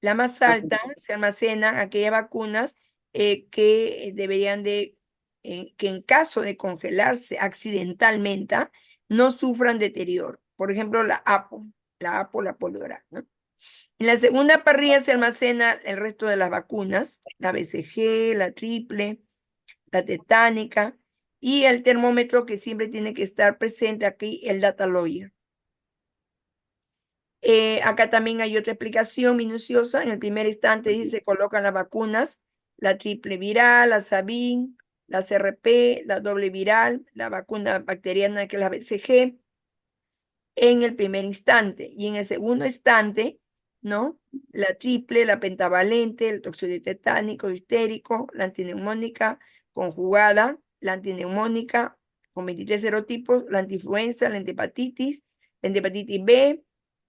la más alta, se almacenan aquellas vacunas que deberían que en caso de congelarse accidentalmente, no sufran deterioro. Por ejemplo, la polioral, ¿no? En la segunda parrilla se almacena el resto de las vacunas, la BCG, la triple, la tetánica y el termómetro que siempre tiene que estar presente aquí, el data logger. Acá también hay otra explicación minuciosa. En el primer instante dice, se colocan las vacunas, la triple viral, la Sabin, la CRP, la doble viral, la vacuna bacteriana que es la BCG, en el primer instante. Y en el segundo instante, ¿no? La triple, la pentavalente, el toxoide tetánico, histérico, la antineumónica conjugada, la antineumónica con 23 serotipos, la antiinfluenza, la hepatitis B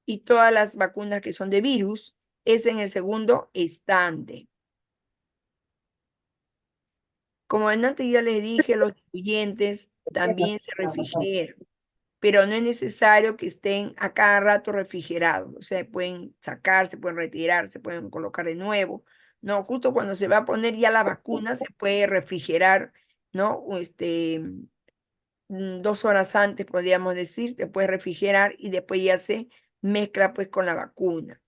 y todas las vacunas que son de virus, es en el segundo instante. Como antes ya les dije, los diluyentes también se refrigeran, pero no es necesario que estén a cada rato refrigerados. O sea, pueden sacar, se pueden retirar, se pueden colocar de nuevo. No, justo cuando se va a poner ya la vacuna, se puede refrigerar, ¿no? 2 horas antes, podríamos decir, se puede refrigerar y después ya se mezcla pues con la vacuna.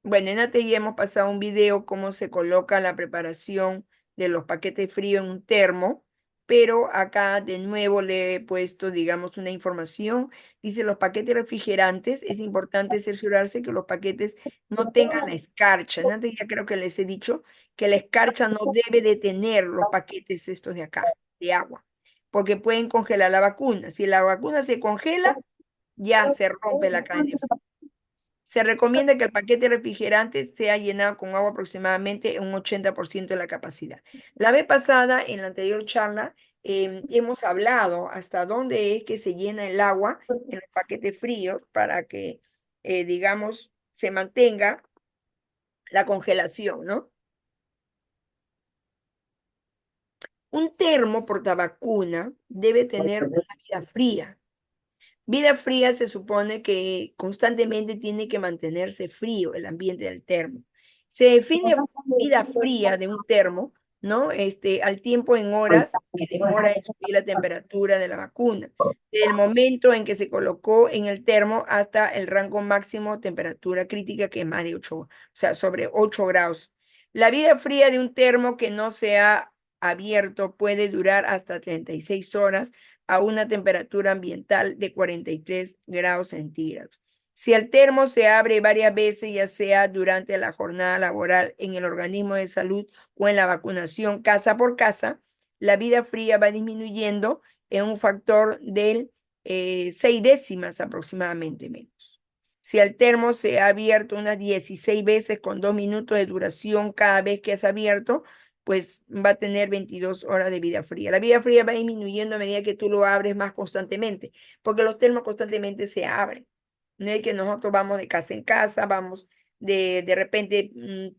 Bueno, en ATI ya hemos pasado un video cómo se coloca la preparación de los paquetes fríos en un termo, pero acá de nuevo le he puesto, digamos, una información. Dice, los paquetes refrigerantes, es importante cerciorarse que los paquetes no tengan la escarcha. Antes ya creo que les he dicho que la escarcha no debe detener los paquetes estos de acá, de agua, porque pueden congelar la vacuna. Si la vacuna se congela, ya se rompe la cadena. Se recomienda que el paquete refrigerante sea llenado con agua aproximadamente un 80% de la capacidad. La vez pasada, en la anterior charla, hemos hablado hasta dónde es que se llena el agua en los paquetes fríos para que, digamos, se mantenga la congelación, ¿no? Un termo portavacuna debe tener una vida fría. Vida fría se supone que constantemente tiene que mantenerse frío el ambiente del termo. Se define vida fría de un termo, ¿no? Al tiempo en horas que demora en subir la temperatura de la vacuna, desde el momento en que se colocó en el termo hasta el rango máximo temperatura crítica, que es más de 8, o sea, sobre 8 grados. La vida fría de un termo que no se ha abierto puede durar hasta 36 horas a una temperatura ambiental de 43 grados centígrados. Si el termo se abre varias veces, ya sea durante la jornada laboral en el organismo de salud o en la vacunación casa por casa, la vida fría va disminuyendo en un factor del 6 décimas aproximadamente menos. Si el termo se ha abierto unas 16 veces con 2 minutos de duración cada vez que es abierto, pues va a tener 22 horas de vida fría. La vida fría va disminuyendo a medida que tú lo abres más constantemente, porque los termos constantemente se abren. No es que nosotros vamos de casa en casa, vamos de repente,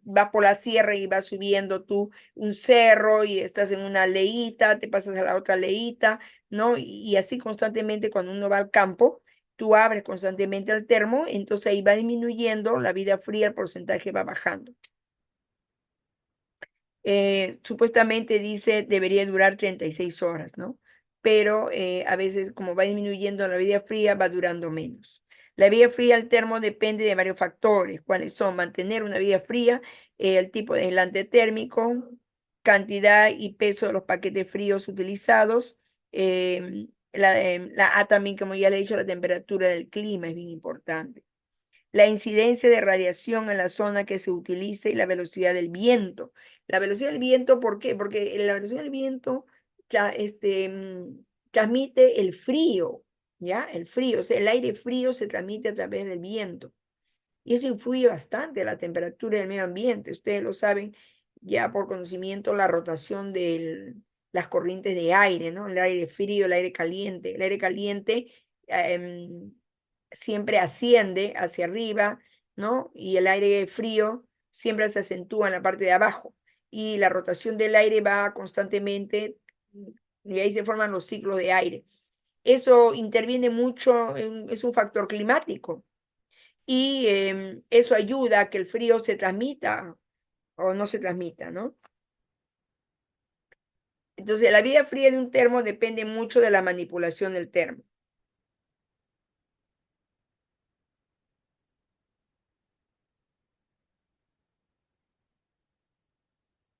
vas por la sierra y vas subiendo tú un cerro y estás en una leíta, te pasas a la otra leíta, ¿no? Y así constantemente cuando uno va al campo, tú abres constantemente el termo, entonces ahí va disminuyendo la vida fría, el porcentaje va bajando. Supuestamente dice debería durar 36 horas, ¿no? Pero a veces como va disminuyendo la vida fría, va durando menos. La vida fría al termo depende de varios factores, cuáles son mantener una vida fría, el tipo de aislante térmico, cantidad y peso de los paquetes fríos utilizados, también, como ya le he dicho, la temperatura del clima es bien importante. La incidencia de radiación en la zona que se utilice y la velocidad del viento. La velocidad del viento, ¿por qué? Porque la velocidad del viento transmite el frío, ¿ya? El frío, o sea, el aire frío se transmite a través del viento. Y eso influye bastante a la temperatura del medio ambiente. Ustedes lo saben ya por conocimiento, la rotación de las corrientes de aire, ¿no? El aire frío, el aire caliente. El aire caliente siempre asciende hacia arriba, ¿no? Y el aire frío siempre se acentúa en la parte de abajo. Y la rotación del aire va constantemente, y ahí se forman los ciclos de aire. Eso interviene mucho, es un factor climático. Y eso ayuda a que el frío se transmita o no se transmita, ¿no? Entonces, la vida fría de un termo depende mucho de la manipulación del termo.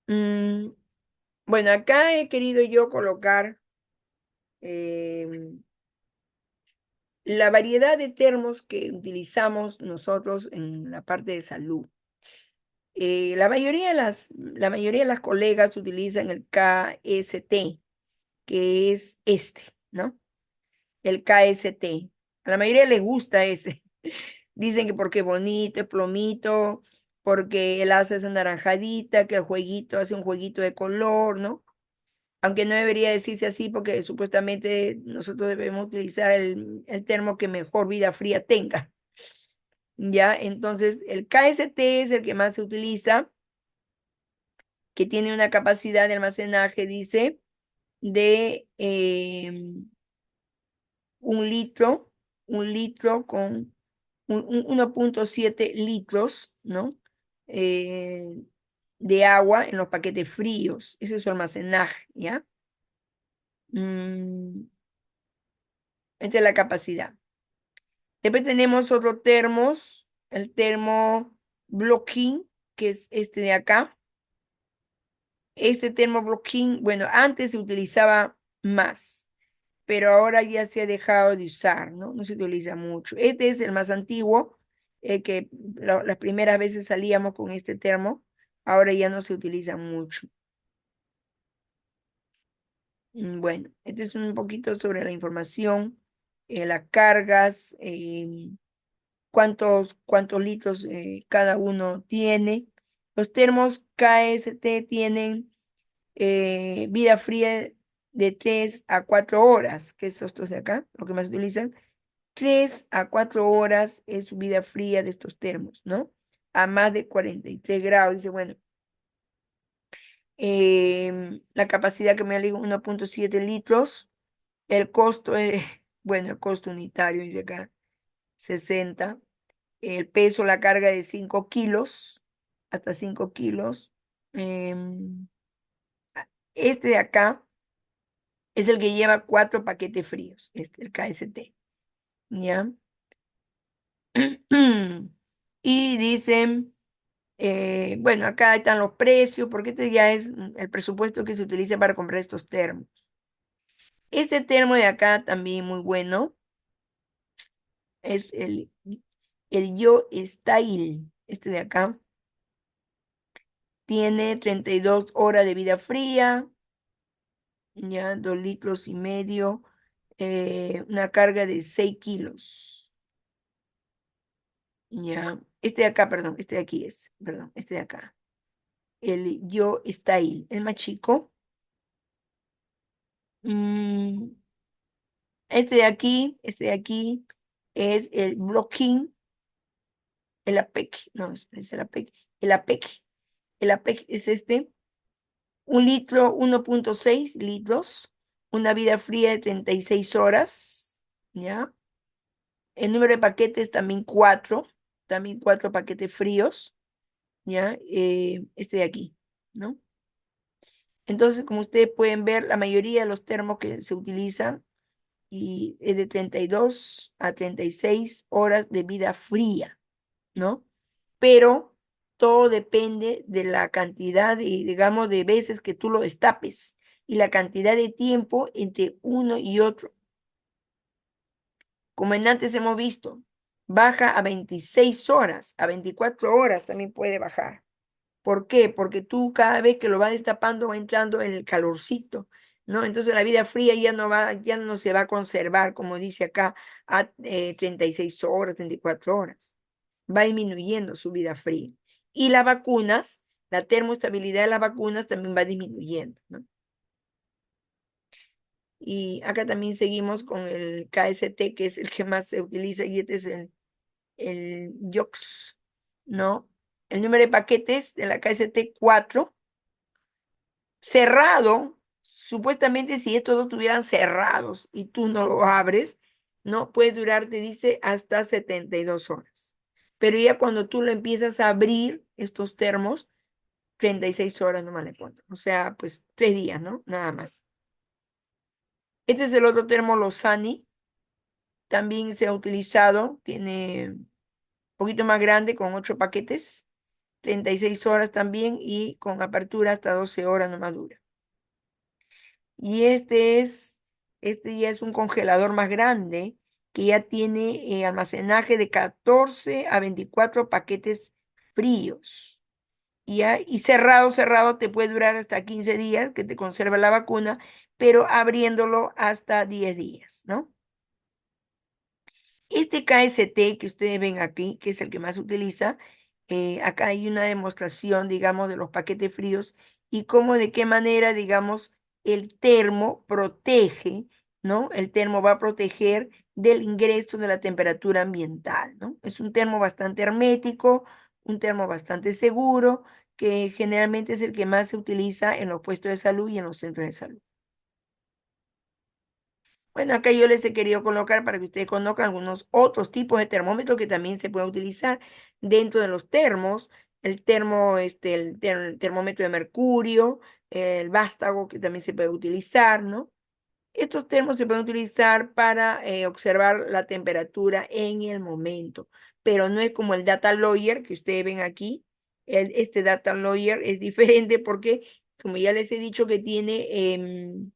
Mm, bueno, acá he querido yo colocar la variedad de termos que utilizamos nosotros en la parte de salud. La mayoría de las colegas utilizan el KST, que es ¿no? El KST. A la mayoría les gusta ese. Dicen que porque es bonito, es plomito, porque él hace esa naranjadita, que el jueguito hace un jueguito de color, ¿no? Aunque no debería decirse así porque supuestamente nosotros debemos utilizar el termo que mejor vida fría tenga. ¿Ya? Entonces, el KST es el que más se utiliza, que tiene una capacidad de almacenaje, dice, de 1 litro, 1 litro con 1,7 litros, ¿no? Eh, de agua en los paquetes fríos. Ese es su almacenaje, ¿ya? Mm, Esta es la capacidad. Después tenemos otros termos, el termo blocking, que es este de acá. Este termo blocking, bueno, antes se utilizaba más, pero ahora ya se ha dejado de usar, ¿no? No se utiliza mucho. Este es el más antiguo, que las primeras veces salíamos con este termo, ahora ya no se utiliza mucho. Bueno, este es un poquito sobre la información, las cargas, cuántos litros cada uno tiene. Los termos KST tienen vida fría de 3 a 4 horas, que es estos de acá, lo que más utilizan. 3 a 4 horas es su vida fría de estos termos, ¿no? A más de 43 grados. Dice, bueno, la capacidad que me digo 1.7 litros. El costo es, bueno, el costo unitario dice acá, 60. El peso, la carga de 5 kilos, hasta 5 kilos. Em, Este de acá es el que lleva 4 paquetes fríos, el KST, ¿ya? Y dicen, bueno, acá están los precios, porque este ya es el presupuesto que se utiliza para comprar estos termos. Este termo de acá también muy bueno, es el Yo Style, este de acá. Tiene 32 horas de vida fría, ya 2,5 litros, una carga de 6 kilos. Ya, este de acá, perdón, este de aquí es, perdón, este de acá. El Yo Style, es más chico. Mm, este de aquí es el Blocking, el APEC, no, es el APEC, el APEC. El APEC es este, 1 litro, 1.6 litros, una vida fría de 36 horas, ¿ya? El número de paquetes también 4 paquetes fríos, ¿ya? Este de aquí, ¿no? Entonces, como ustedes pueden ver, la mayoría de los termos que se utilizan y es de 32 a 36 horas de vida fría, ¿no? Pero todo depende de la cantidad, digamos, de veces que tú lo destapes y la cantidad de tiempo entre uno y otro. Como en antes hemos visto, baja a 26 horas, a 24 horas también puede bajar. ¿Por qué? Porque tú cada vez que lo vas destapando va entrando en el calorcito, ¿no? Entonces la vida fría ya no se va a conservar, como dice acá, a 36 horas, 34 horas. Va disminuyendo su vida fría. Y las vacunas, la termoestabilidad de las vacunas también va disminuyendo, ¿no? Y acá también seguimos con el KST, que es el que más se utiliza, y este es el YOX, ¿no? El número de paquetes de la KST 4 cerrado, supuestamente si estos dos estuvieran cerrados y tú no lo abres, no puede durar, te dice, hasta 72 horas. Pero ya cuando tú lo empiezas a abrir, estos termos, 36 horas nomás le ponen. O sea, pues 3 días, ¿no? Nada más. Este es el otro termo Lozani. También se ha utilizado. Tiene un poquito más grande, con 8 paquetes. 36 horas también y con apertura hasta 12 horas nomás dura. Y este ya es un congelador más grande que ya tiene almacenaje de 14 a 24 paquetes fríos. Y cerrado te puede durar hasta 15 días que te conserva la vacuna, pero abriéndolo hasta 10 días, ¿no? Este KST que ustedes ven aquí, que es el que más se utiliza, acá hay una demostración, digamos, de los paquetes fríos y cómo, de qué manera, digamos, el termo protege, ¿no? El termo va a proteger del ingreso de la temperatura ambiental, ¿no? Es un termo bastante hermético, un termo bastante seguro, que generalmente es el que más se utiliza en los puestos de salud y en los centros de salud. Bueno, acá yo les he querido colocar para que ustedes conozcan algunos otros tipos de termómetros que también se pueden utilizar dentro de los termos. El el termómetro de mercurio, el vástago que también se puede utilizar, ¿no? Estos termos se pueden utilizar para observar la temperatura en el momento, pero no es como el Data Lawyer que ustedes ven aquí. Este Data Lawyer es diferente porque, como ya les he dicho, que tiene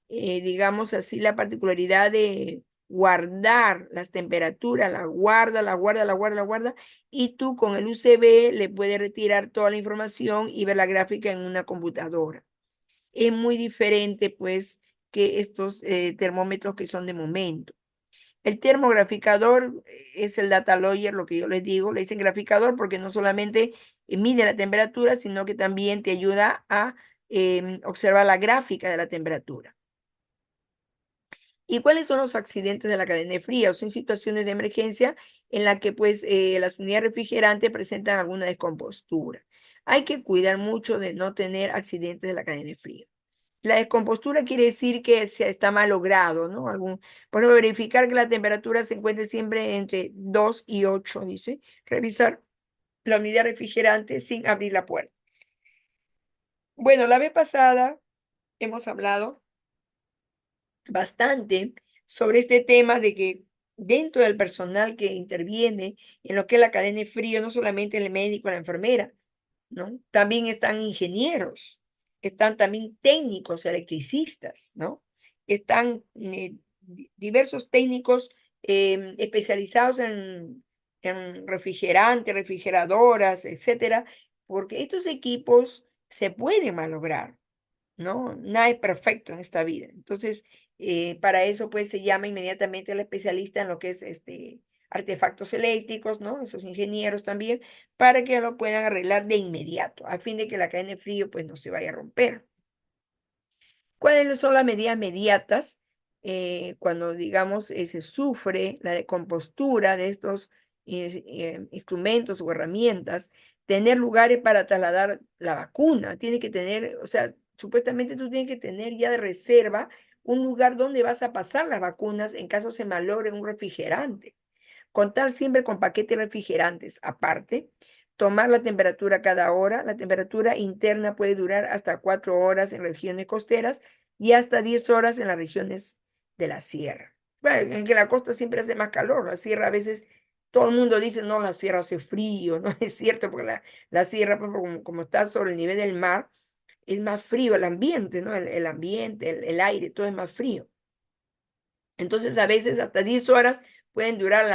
digamos así, la particularidad de guardar las temperaturas, la guarda, y tú con el USB le puedes retirar toda la información y ver la gráfica en una computadora. Es muy diferente, pues, que estos termómetros que son de momento. El termograficador es el data logger, lo que yo les digo, le dicen graficador porque no solamente mide la temperatura, sino que también te ayuda a observar la gráfica de la temperatura. ¿Y cuáles son los accidentes de la cadena de frío? Son situaciones de emergencia en las que pues las unidades refrigerantes presentan alguna descompostura. Hay que cuidar mucho de no tener accidentes de la cadena de frío. La descompostura quiere decir que se está mal logrado, ¿no? Por ejemplo, verificar que la temperatura se encuentre siempre entre 2 y 8, dice. Revisar la unidad refrigerante sin abrir la puerta. Bueno, la vez pasada hemos hablado bastante sobre este tema de que dentro del personal que interviene en lo que es la cadena de frío, no solamente el médico, la enfermera, ¿no? También están ingenieros, están también técnicos, electricistas, ¿no? Están diversos técnicos especializados en refrigerantes, refrigeradoras, etcétera, porque estos equipos se pueden malograr, ¿no? Nada es perfecto en esta vida. Entonces, para eso, pues, se llama inmediatamente al especialista en lo que es artefactos eléctricos, ¿no? Esos ingenieros también, para que lo puedan arreglar de inmediato, a fin de que la cadena de frío, pues, no se vaya a romper. ¿Cuáles son las medidas inmediatas cuando, digamos, se sufre la decompostura de estos instrumentos o herramientas? Tener lugares para trasladar la vacuna. Tiene que tener, o sea, supuestamente tú tienes que tener ya de reserva un lugar donde vas a pasar las vacunas en caso se malogre un refrigerante. Contar siempre con paquetes refrigerantes aparte. Tomar la temperatura cada hora. La temperatura interna puede durar hasta 4 horas en regiones costeras y hasta 10 horas en las regiones de la sierra. Bueno, en que la costa siempre hace más calor. La sierra a veces todo el mundo dice, no, la sierra hace frío. No es cierto, porque la sierra, pues, como está sobre el nivel del mar, es más frío el ambiente, ¿no? El ambiente, el aire, todo es más frío. Entonces, a veces hasta 10 horas pueden durar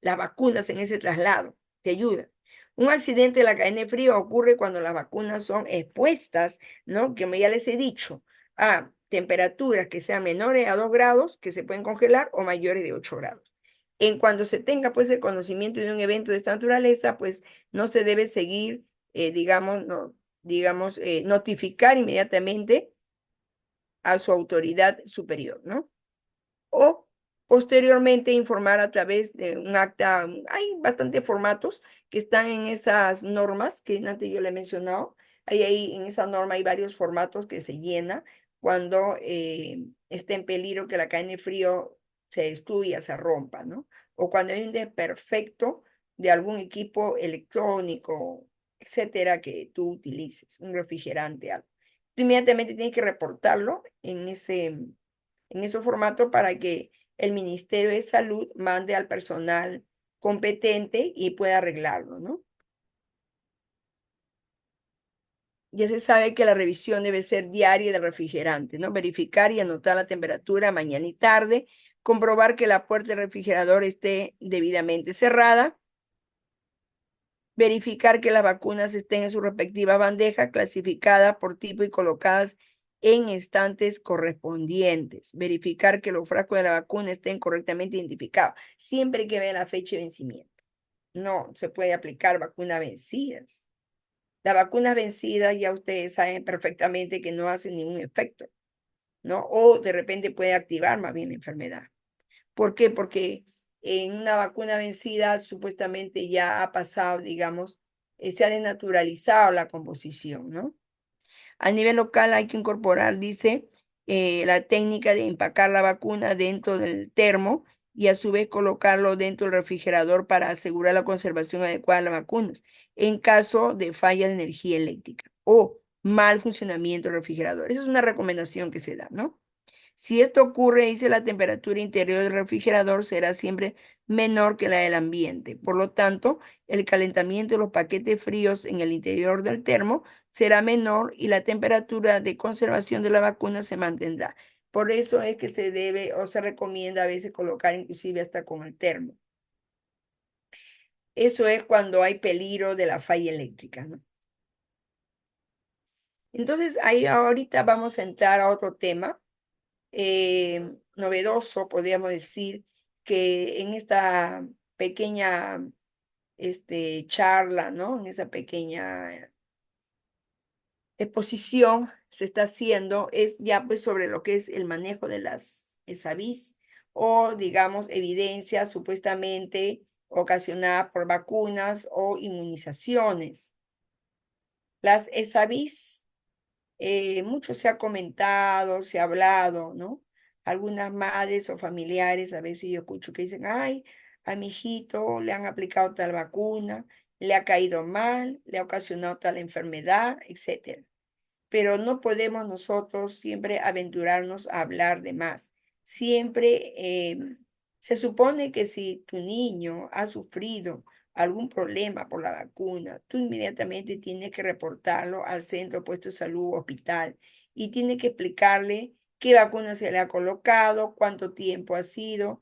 las vacunas en ese traslado. Te ayuda. Un accidente de la cadena de frío ocurre cuando las vacunas son expuestas, ¿no? Como ya les he dicho, a temperaturas que sean menores a 2 grados, que se pueden congelar, o mayores de 8 grados. En cuando se tenga, pues, el conocimiento de un evento de esta naturaleza, pues, no se debe seguir, digamos, no, digamos, notificar inmediatamente a su autoridad superior, ¿no? O posteriormente informar a través de un acta. Hay bastantes formatos que están en esas normas que antes yo le he mencionado. Ahí en esa norma hay varios formatos que se llena cuando esté en peligro que la cadena de frío se destruya, se rompa, ¿no? O cuando hay un desperfecto de algún equipo electrónico, etcétera, que tú utilices, un refrigerante, algo. Tú inmediatamente tienes que reportarlo en ese formato para que el Ministerio de Salud mande al personal competente y pueda arreglarlo, ¿no? Ya se sabe que la revisión debe ser diaria del refrigerante, ¿no? Verificar y anotar la temperatura mañana y tarde, comprobar que la puerta del refrigerador esté debidamente cerrada, verificar que las vacunas estén en su respectiva bandeja, clasificadas por tipo y colocadas en estantes correspondientes. Verificar que los frascos de la vacuna estén correctamente identificados. Siempre hay que ver la fecha de vencimiento. No se puede aplicar vacunas vencidas. Las vacunas vencidas ya ustedes saben perfectamente que no hacen ningún efecto, ¿no? O de repente puede activar más bien la enfermedad. ¿Por qué? Porque en una vacuna vencida supuestamente ya ha pasado, digamos, se ha desnaturalizado la composición, ¿no? A nivel local hay que incorporar, dice, la técnica de empacar la vacuna dentro del termo y a su vez colocarlo dentro del refrigerador para asegurar la conservación adecuada de las vacunas en caso de falla de energía eléctrica o mal funcionamiento del refrigerador. Esa es una recomendación que se da, ¿no? Si esto ocurre, dice, la temperatura interior del refrigerador será siempre menor que la del ambiente. Por lo tanto, el calentamiento de los paquetes fríos en el interior del termo será menor y la temperatura de conservación de la vacuna se mantendrá. Por eso es que se debe o se recomienda a veces colocar inclusive hasta con el termo. Eso es cuando hay peligro de la falla eléctrica, ¿no? Entonces, ahí ahorita vamos a entrar a otro tema novedoso, podríamos decir, que en esta pequeña charla, ¿no? En esa pequeña exposición se está haciendo, es ya pues sobre lo que es el manejo de las ESAVIS o, digamos, evidencias supuestamente ocasionadas por vacunas o inmunizaciones. Las ESAVIS, mucho se ha comentado, se ha hablado, ¿no? Algunas madres o familiares, a veces yo escucho que dicen, ay, a mi hijito le han aplicado tal vacuna, le ha caído mal, le ha ocasionado tal enfermedad, etcétera. Pero no podemos nosotros siempre aventurarnos a hablar de más. Siempre se supone que si tu niño ha sufrido algún problema por la vacuna, tú inmediatamente tienes que reportarlo al centro puesto de salud, hospital, y tienes que explicarle qué vacuna se le ha colocado, cuánto tiempo ha sido,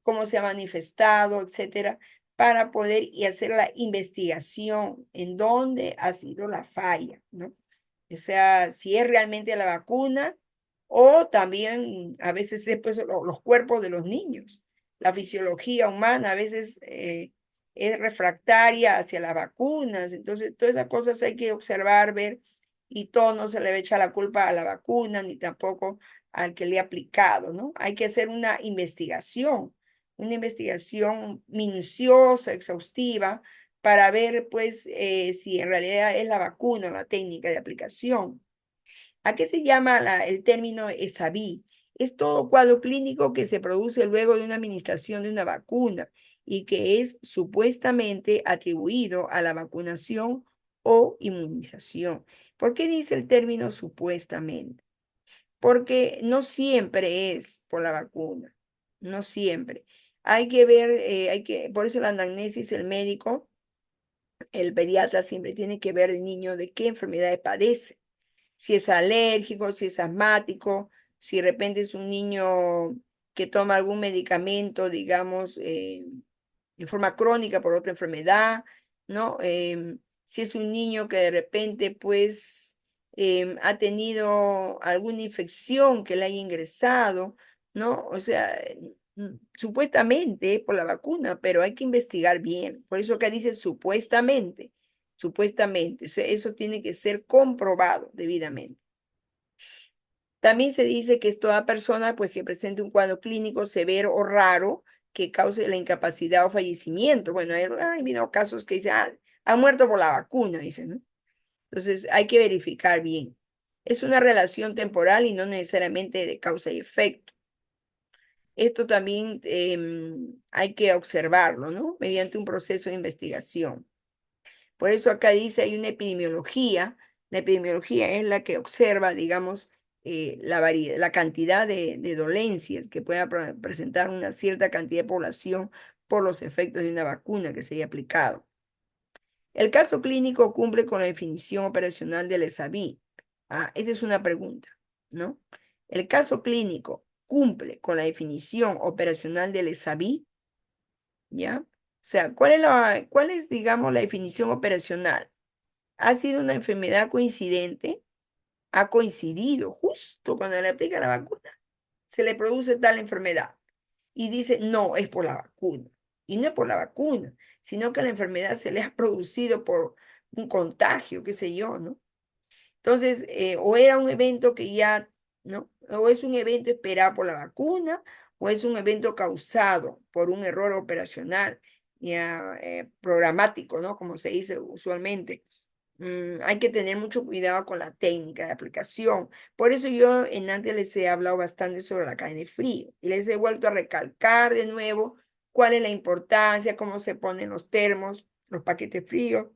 cómo se ha manifestado, etcétera, para poder y hacer la investigación en dónde ha sido la falla, ¿no? O sea, si es realmente la vacuna o también a veces es pues, los cuerpos de los niños. La fisiología humana a veces es refractaria hacia las vacunas. Entonces, todas esas cosas hay que observar, ver, y todo no se le echa la culpa a la vacuna ni tampoco al que le ha aplicado, ¿no? Hay que hacer una investigación minuciosa, exhaustiva, para ver, pues, si en realidad es la vacuna o la técnica de aplicación. ¿A qué se llama el término ESAVI? Es todo cuadro clínico que se produce luego de una administración de una vacuna y que es supuestamente atribuido a la vacunación o inmunización. ¿Por qué dice el término supuestamente? Porque no siempre es por la vacuna, no siempre. Hay que ver, por eso la anamnesis, el médico, el pediatra siempre tiene que ver el niño de qué enfermedades padece, si es alérgico, si es asmático, si de repente es un niño que toma algún medicamento, digamos, en forma crónica por otra enfermedad, ¿no? Si es un niño que de repente, pues, ha tenido alguna infección que le haya ingresado, ¿no? O sea, supuestamente por la vacuna, pero hay que investigar bien. Por eso que dice supuestamente, supuestamente. O sea, eso tiene que ser comprobado debidamente. También se dice que es toda persona pues, que presente un cuadro clínico severo o raro que cause la incapacidad o fallecimiento. Bueno, hay habido casos que dicen, ha muerto por la vacuna, dicen, ¿no? Entonces hay que verificar bien. Es una relación temporal y no necesariamente de causa y efecto. Esto también hay que observarlo, ¿no? Mediante un proceso de investigación. Por eso acá dice hay una epidemiología. La epidemiología es la que observa, digamos, la cantidad de dolencias que pueda presentar una cierta cantidad de población por los efectos de una vacuna que se haya aplicado. El caso clínico cumple con la definición operacional del ESAVI. Esa es una pregunta, ¿no? El caso clínico cumple con la definición operacional del ESAVI, ¿ya? O sea, ¿cuál es, digamos, la definición operacional? Ha sido una enfermedad coincidente, ha coincidido justo cuando le aplica la vacuna, se le produce tal enfermedad y dice, no, es por la vacuna. Y no es por la vacuna, sino que la enfermedad se le ha producido por un contagio, qué sé yo, ¿no? Entonces, o era un evento que ya, ¿no? O es un evento esperado por la vacuna, o es un evento causado por un error operacional, ya, programático, ¿no? Como se dice usualmente. Hay que tener mucho cuidado con la técnica de aplicación. Por eso yo en antes les he hablado bastante sobre la cadena de frío y les he vuelto a recalcar de nuevo cuál es la importancia, cómo se ponen los termos, los paquetes fríos,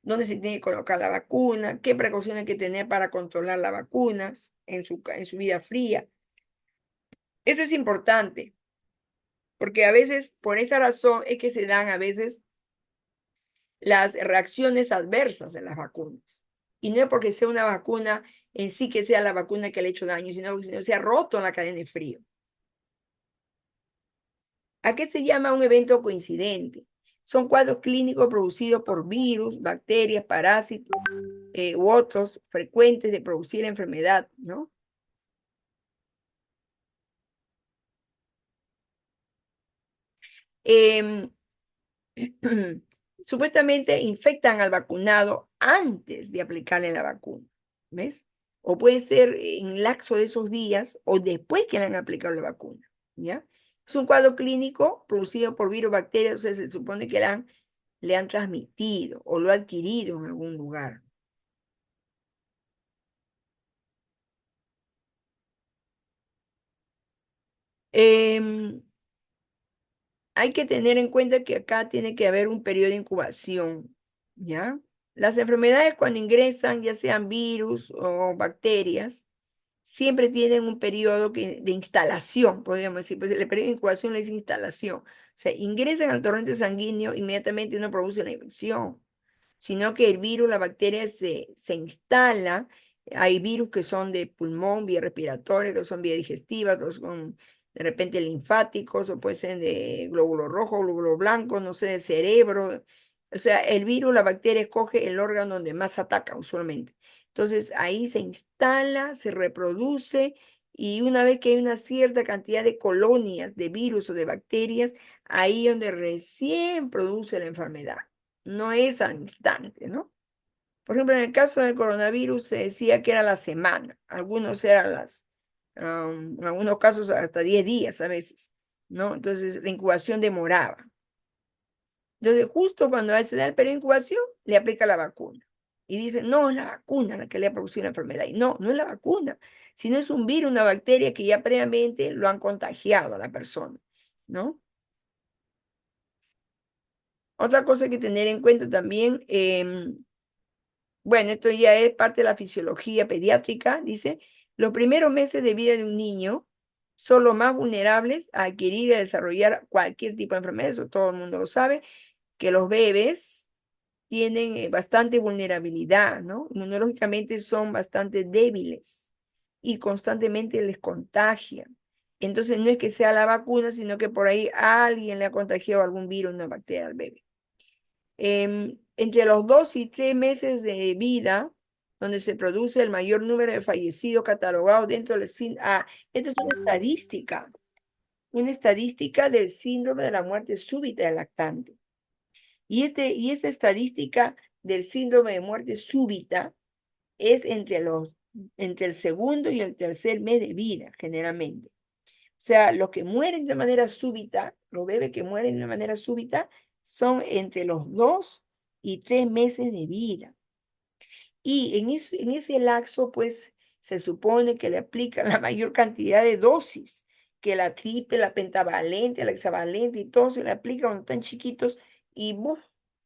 dónde se tiene que colocar la vacuna, qué precauciones hay que tener para controlar las vacunas en su vida fría. Esto es importante porque a veces, por esa razón, es que se dan a veces las reacciones adversas de las vacunas. Y no es porque sea una vacuna en sí que sea la vacuna que le ha hecho daño, sino que se ha roto en la cadena de frío. ¿A qué se llama un evento coincidente? Son cuadros clínicos producidos por virus, bacterias, parásitos u otros frecuentes de producir enfermedad, ¿no? Em, supuestamente infectan al vacunado antes de aplicarle la vacuna, ¿ves? O puede ser en lapso de esos días o después que le han aplicado la vacuna, ¿ya? Es un cuadro clínico producido por virus, bacterias, o sea, se supone que le han transmitido o lo ha adquirido en algún lugar. Em, Hay que tener en cuenta que acá tiene que haber un periodo de incubación, ¿ya? Las enfermedades cuando ingresan, ya sean virus o bacterias, siempre tienen un periodo de instalación, podríamos decir, pues el periodo de incubación es instalación. O sea, ingresan al torrente sanguíneo, inmediatamente no produce la infección, sino que el virus, la bacteria se instala. Hay virus que son de pulmón, vía respiratoria, que son vía digestiva, otros son de repente linfáticos, o puede ser de glóbulo rojo, glóbulo blanco, no sé, de cerebro. O sea, el virus, la bacteria escoge el órgano donde más ataca usualmente. Entonces ahí se instala, se reproduce y una vez que hay una cierta cantidad de colonias de virus o de bacterias, ahí es donde recién produce la enfermedad. No es al instante, ¿no? Por ejemplo, en el caso del coronavirus se decía que era la semana, algunos eran en algunos casos hasta 10 días a veces, ¿no? Entonces la incubación demoraba. Entonces, justo cuando se da el periodo de incubación, le aplica la vacuna. Y dicen, no, es la vacuna la que le ha producido la enfermedad. Y no, no es la vacuna, sino es un virus, una bacteria que ya previamente lo han contagiado a la persona, ¿no? Otra cosa que tener en cuenta también, bueno, esto ya es parte de la fisiología pediátrica, dice, los primeros meses de vida de un niño son los más vulnerables a adquirir y a desarrollar cualquier tipo de enfermedad, eso todo el mundo lo sabe, que los bebés tienen bastante vulnerabilidad, ¿no? Inmunológicamente son bastante débiles y constantemente les contagian. Entonces no es que sea la vacuna, sino que por ahí alguien le ha contagiado algún virus, una bacteria al bebé. Entre los 2 y 3 meses de vida, donde se produce el mayor número de fallecidos catalogados dentro del síndrome. Esta es una estadística del síndrome de la muerte súbita del lactante. Y esta estadística del síndrome de muerte súbita es entre el segundo y el tercer mes de vida, generalmente. O sea, los que mueren de manera súbita, los bebés que mueren de manera súbita, son entre los 2 y 3 meses de vida. Y en ese lapso, pues, se supone que le aplican la mayor cantidad de dosis, que la triple, la pentavalente, la hexavalente y todo se le aplica cuando están chiquitos y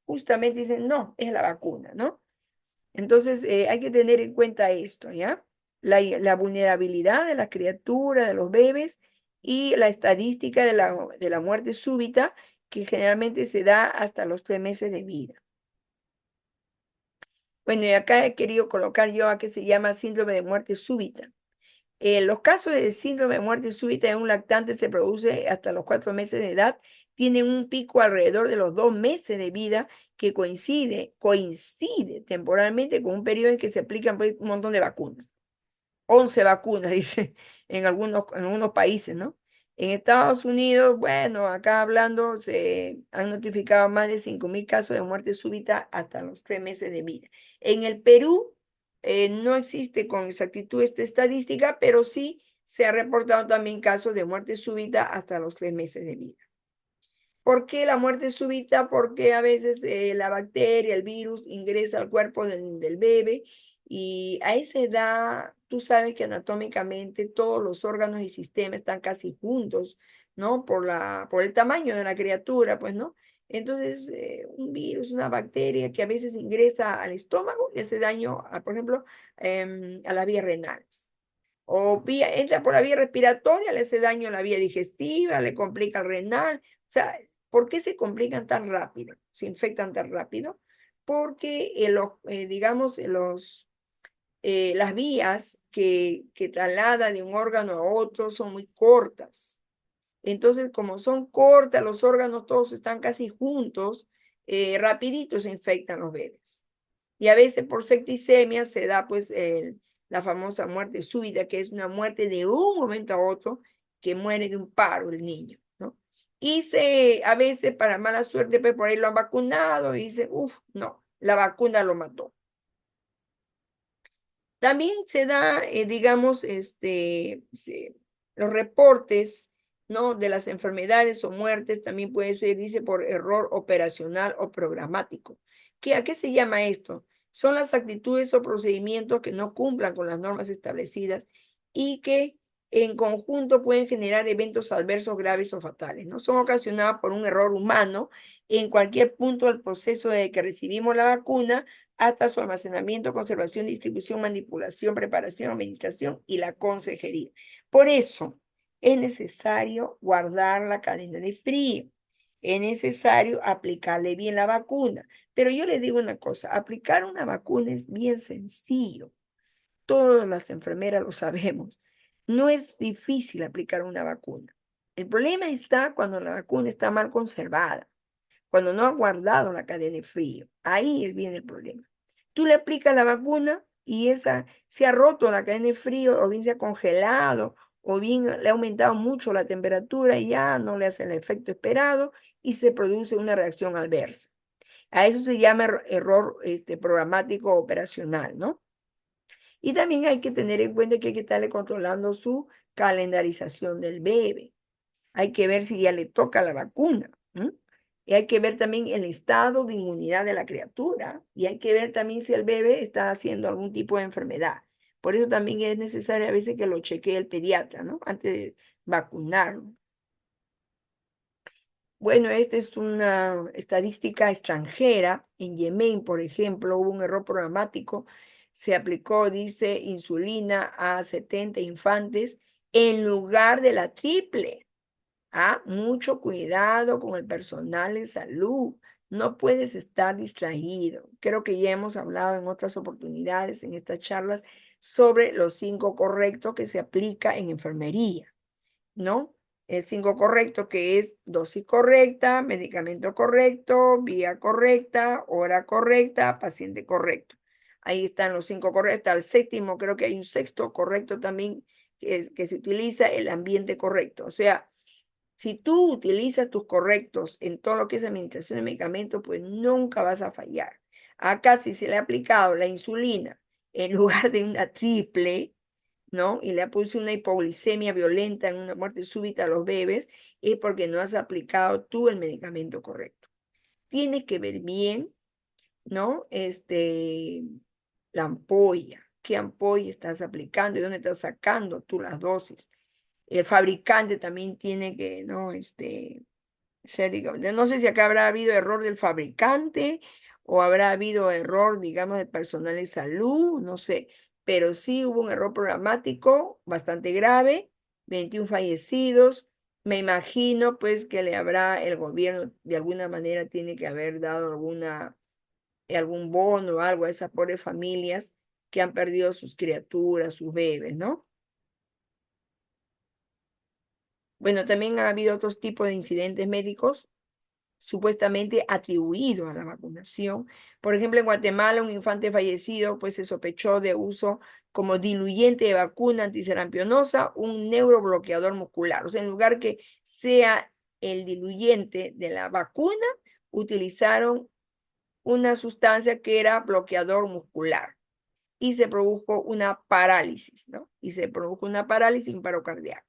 justamente dicen, no, es la vacuna, ¿no? Entonces, hay que tener en cuenta esto, ¿ya? La vulnerabilidad de la criatura, de los bebés y la estadística de la muerte súbita, que generalmente se da hasta los 3 meses de vida. Bueno, y acá he querido colocar yo a que se llama síndrome de muerte súbita. Los casos de síndrome de muerte súbita en un lactante se produce hasta los 4 meses de edad, tienen un pico alrededor de los 2 meses de vida que coincide temporalmente con un periodo en que se aplican pues, un montón de vacunas. 11 vacunas, dice, en algunos países, ¿no? En Estados Unidos, bueno, acá hablando, se han notificado más de 5.000 casos de muerte súbita hasta los 3 meses de vida. En el Perú, no existe con exactitud esta estadística, pero sí se ha reportado también casos de muerte súbita hasta los 3 meses de vida. ¿Por qué la muerte súbita? Porque a veces la bacteria, el virus ingresa al cuerpo del bebé y a esa edad, tú sabes que anatómicamente todos los órganos y sistemas están casi juntos, ¿no? Por el tamaño de la criatura, pues, ¿no? Entonces, un virus, una bacteria que a veces ingresa al estómago le hace daño, por ejemplo, a las vías renales. O entra por la vía respiratoria, le hace daño a la vía digestiva, le complica el renal. O sea, ¿por qué se complican tan rápido? Se infectan tan rápido. Porque, digamos, las vías que traslada de un órgano a otro son muy cortas. Entonces, como son cortas, los órganos todos están casi juntos, rapidito se infectan los bebés. Y a veces por septicemia se da pues la famosa muerte súbita, que es una muerte de un momento a otro, que muere de un paro el niño, ¿no? Y a veces para mala suerte, pues por ahí lo han vacunado y dicen, uff, no, la vacuna lo mató. También se da, digamos, los reportes, ¿no? De las enfermedades o muertes, también puede ser, dice, por error operacional o programático. ¿A qué se llama esto? Son las actitudes o procedimientos que no cumplan con las normas establecidas y que en conjunto pueden generar eventos adversos graves o fatales, ¿no? Son ocasionados por un error humano en cualquier punto del proceso de que recibimos la vacuna hasta su almacenamiento, conservación, distribución, manipulación, preparación, administración y la consejería. Por eso es necesario guardar la cadena de frío. Es necesario aplicarle bien la vacuna. Pero yo le digo una cosa, aplicar una vacuna es bien sencillo. Todas las enfermeras lo sabemos. No es difícil aplicar una vacuna. El problema está cuando la vacuna está mal conservada, cuando no ha guardado la cadena de frío. Ahí viene el problema. Tú le aplicas la vacuna y esa se ha roto la cadena de frío, o bien se ha congelado, o bien le ha aumentado mucho la temperatura y ya no le hace el efecto esperado y se produce una reacción adversa. A eso se llama error programático operacional, ¿no? Y también hay que tener en cuenta que hay que estarle controlando su calendarización del bebé. Hay que ver si ya le toca la vacuna. Y hay que ver también el estado de inmunidad de la criatura. Y hay que ver también si el bebé está haciendo algún tipo de enfermedad. Por eso también es necesario a veces que lo chequee el pediatra, ¿no? Antes de vacunarlo. Bueno, esta es una estadística extranjera. En Yemen, por ejemplo, hubo un error programático. Se aplicó, dice, insulina a 70 infantes en lugar de la triple. Mucho cuidado con el personal de salud. No puedes estar distraído. Creo que ya hemos hablado en otras oportunidades, en estas charlas, sobre los 5 correctos que se aplica en enfermería, ¿no? El 5 correcto, que es dosis correcta, medicamento correcto, vía correcta, hora correcta, paciente correcto. Ahí están los 5 correctos. Al séptimo, creo que hay un sexto correcto también, que se utiliza el ambiente correcto. O sea, si tú utilizas tus correctos en todo lo que es administración de medicamentos, pues nunca vas a fallar. Acá si se le ha aplicado la insulina en lugar de una triple, ¿no? Y le ha puesto una hipoglicemia violenta en una muerte súbita a los bebés, es porque no has aplicado tú el medicamento correcto. Tienes que ver bien, ¿no? La ampolla, qué ampolla estás aplicando y dónde estás sacando tú las dosis. El fabricante también tiene que, ¿no? Ser, digamos, no sé si acá habrá habido error del fabricante o habrá habido error, digamos, del personal de salud, no sé, pero sí hubo un error programático bastante grave, 21 fallecidos. Me imagino pues que el gobierno de alguna manera tiene que haber dado algún bono o algo a esas pobres familias que han perdido sus criaturas, sus bebés, ¿no? Bueno, también ha habido otros tipos de incidentes médicos supuestamente atribuidos a la vacunación. Por ejemplo, en Guatemala, un infante fallecido, pues se sospechó de uso como diluyente de vacuna antiserampionosa, un neurobloqueador muscular. O sea, en lugar que sea el diluyente de la vacuna, utilizaron una sustancia que era bloqueador muscular y se produjo una parálisis, ¿no? Y se produjo una parálisis, un paro cardíaco.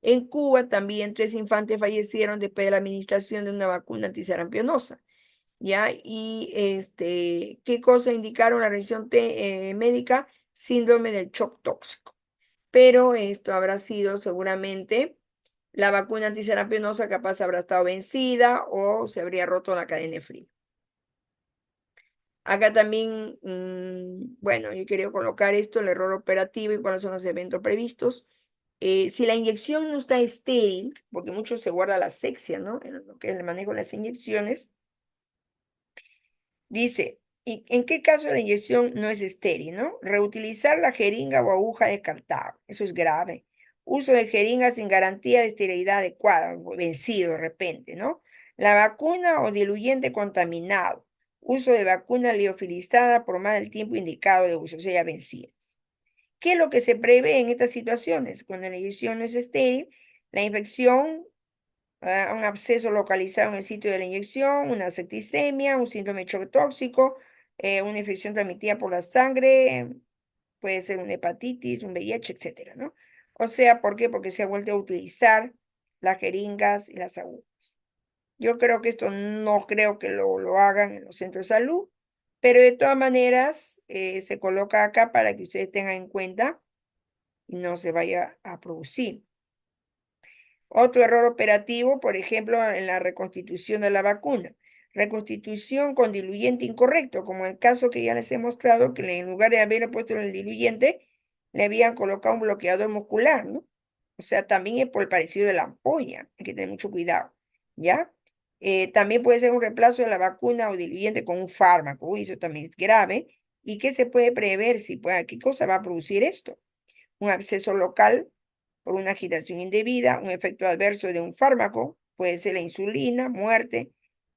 En Cuba también 3 infantes fallecieron después de la administración de una vacuna antisarampionosa. ¿Ya? Y ¿qué cosa indicaron la revisión médica? Síndrome del shock tóxico. Pero esto habrá sido seguramente la vacuna antisarampionosa, capaz habrá estado vencida o se habría roto la cadena de frío. Acá también, bueno, yo quería colocar esto, el error operativo y cuáles son los eventos previstos. Si la inyección no está estéril, porque mucho se guarda la asepsia, ¿no? En lo que es el manejo de las inyecciones, dice, ¿Y en qué caso la inyección no es estéril, no? Reutilizar la jeringa o aguja descartable, eso es grave. Uso de jeringas sin garantía de esterilidad adecuada, o vencido de repente, ¿no? La vacuna o diluyente contaminado. Uso de vacuna liofilizada por más del tiempo indicado de uso, o sea, ya vencidas. ¿Qué es lo que se prevé en estas situaciones? Cuando la inyección no es estéril, la infección, un absceso localizado en el sitio de la inyección, una septicemia, un síndrome tóxico, una infección transmitida por la sangre, puede ser una hepatitis, un VIH, etcétera, ¿no? O sea, ¿por qué? Porque se ha vuelto a utilizar las jeringas y las agujas. Yo creo que esto no creo que lo hagan en los centros de salud, pero de todas maneras se coloca acá para que ustedes tengan en cuenta y no se vaya a producir. Otro error operativo, por ejemplo, en la reconstitución de la vacuna. Reconstitución con diluyente incorrecto, como el caso que ya les he mostrado, que en lugar de haberle puesto el diluyente, le habían colocado un bloqueador muscular, ¿no? O sea, también es por el parecido de la ampolla, hay que tener mucho cuidado, ¿ya? También puede ser un reemplazo de la vacuna o diluyente con un fármaco, uy, eso también es grave. ¿Y qué se puede prever si puede, qué cosa va a producir esto? Un absceso local por una agitación indebida, un efecto adverso de un fármaco, puede ser la insulina, muerte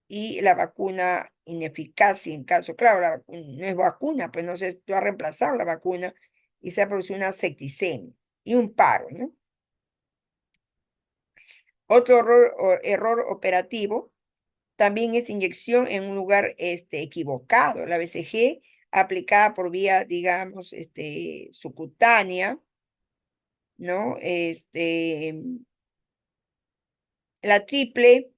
y la vacuna ineficaz. En caso, claro, no es vacuna, pues no se ha reemplazado la vacuna y se ha producido una septicemia y un paro, ¿no? Otro error operativo también es inyección en un lugar equivocado. La BCG aplicada por vía, digamos, subcutánea, ¿no? La triple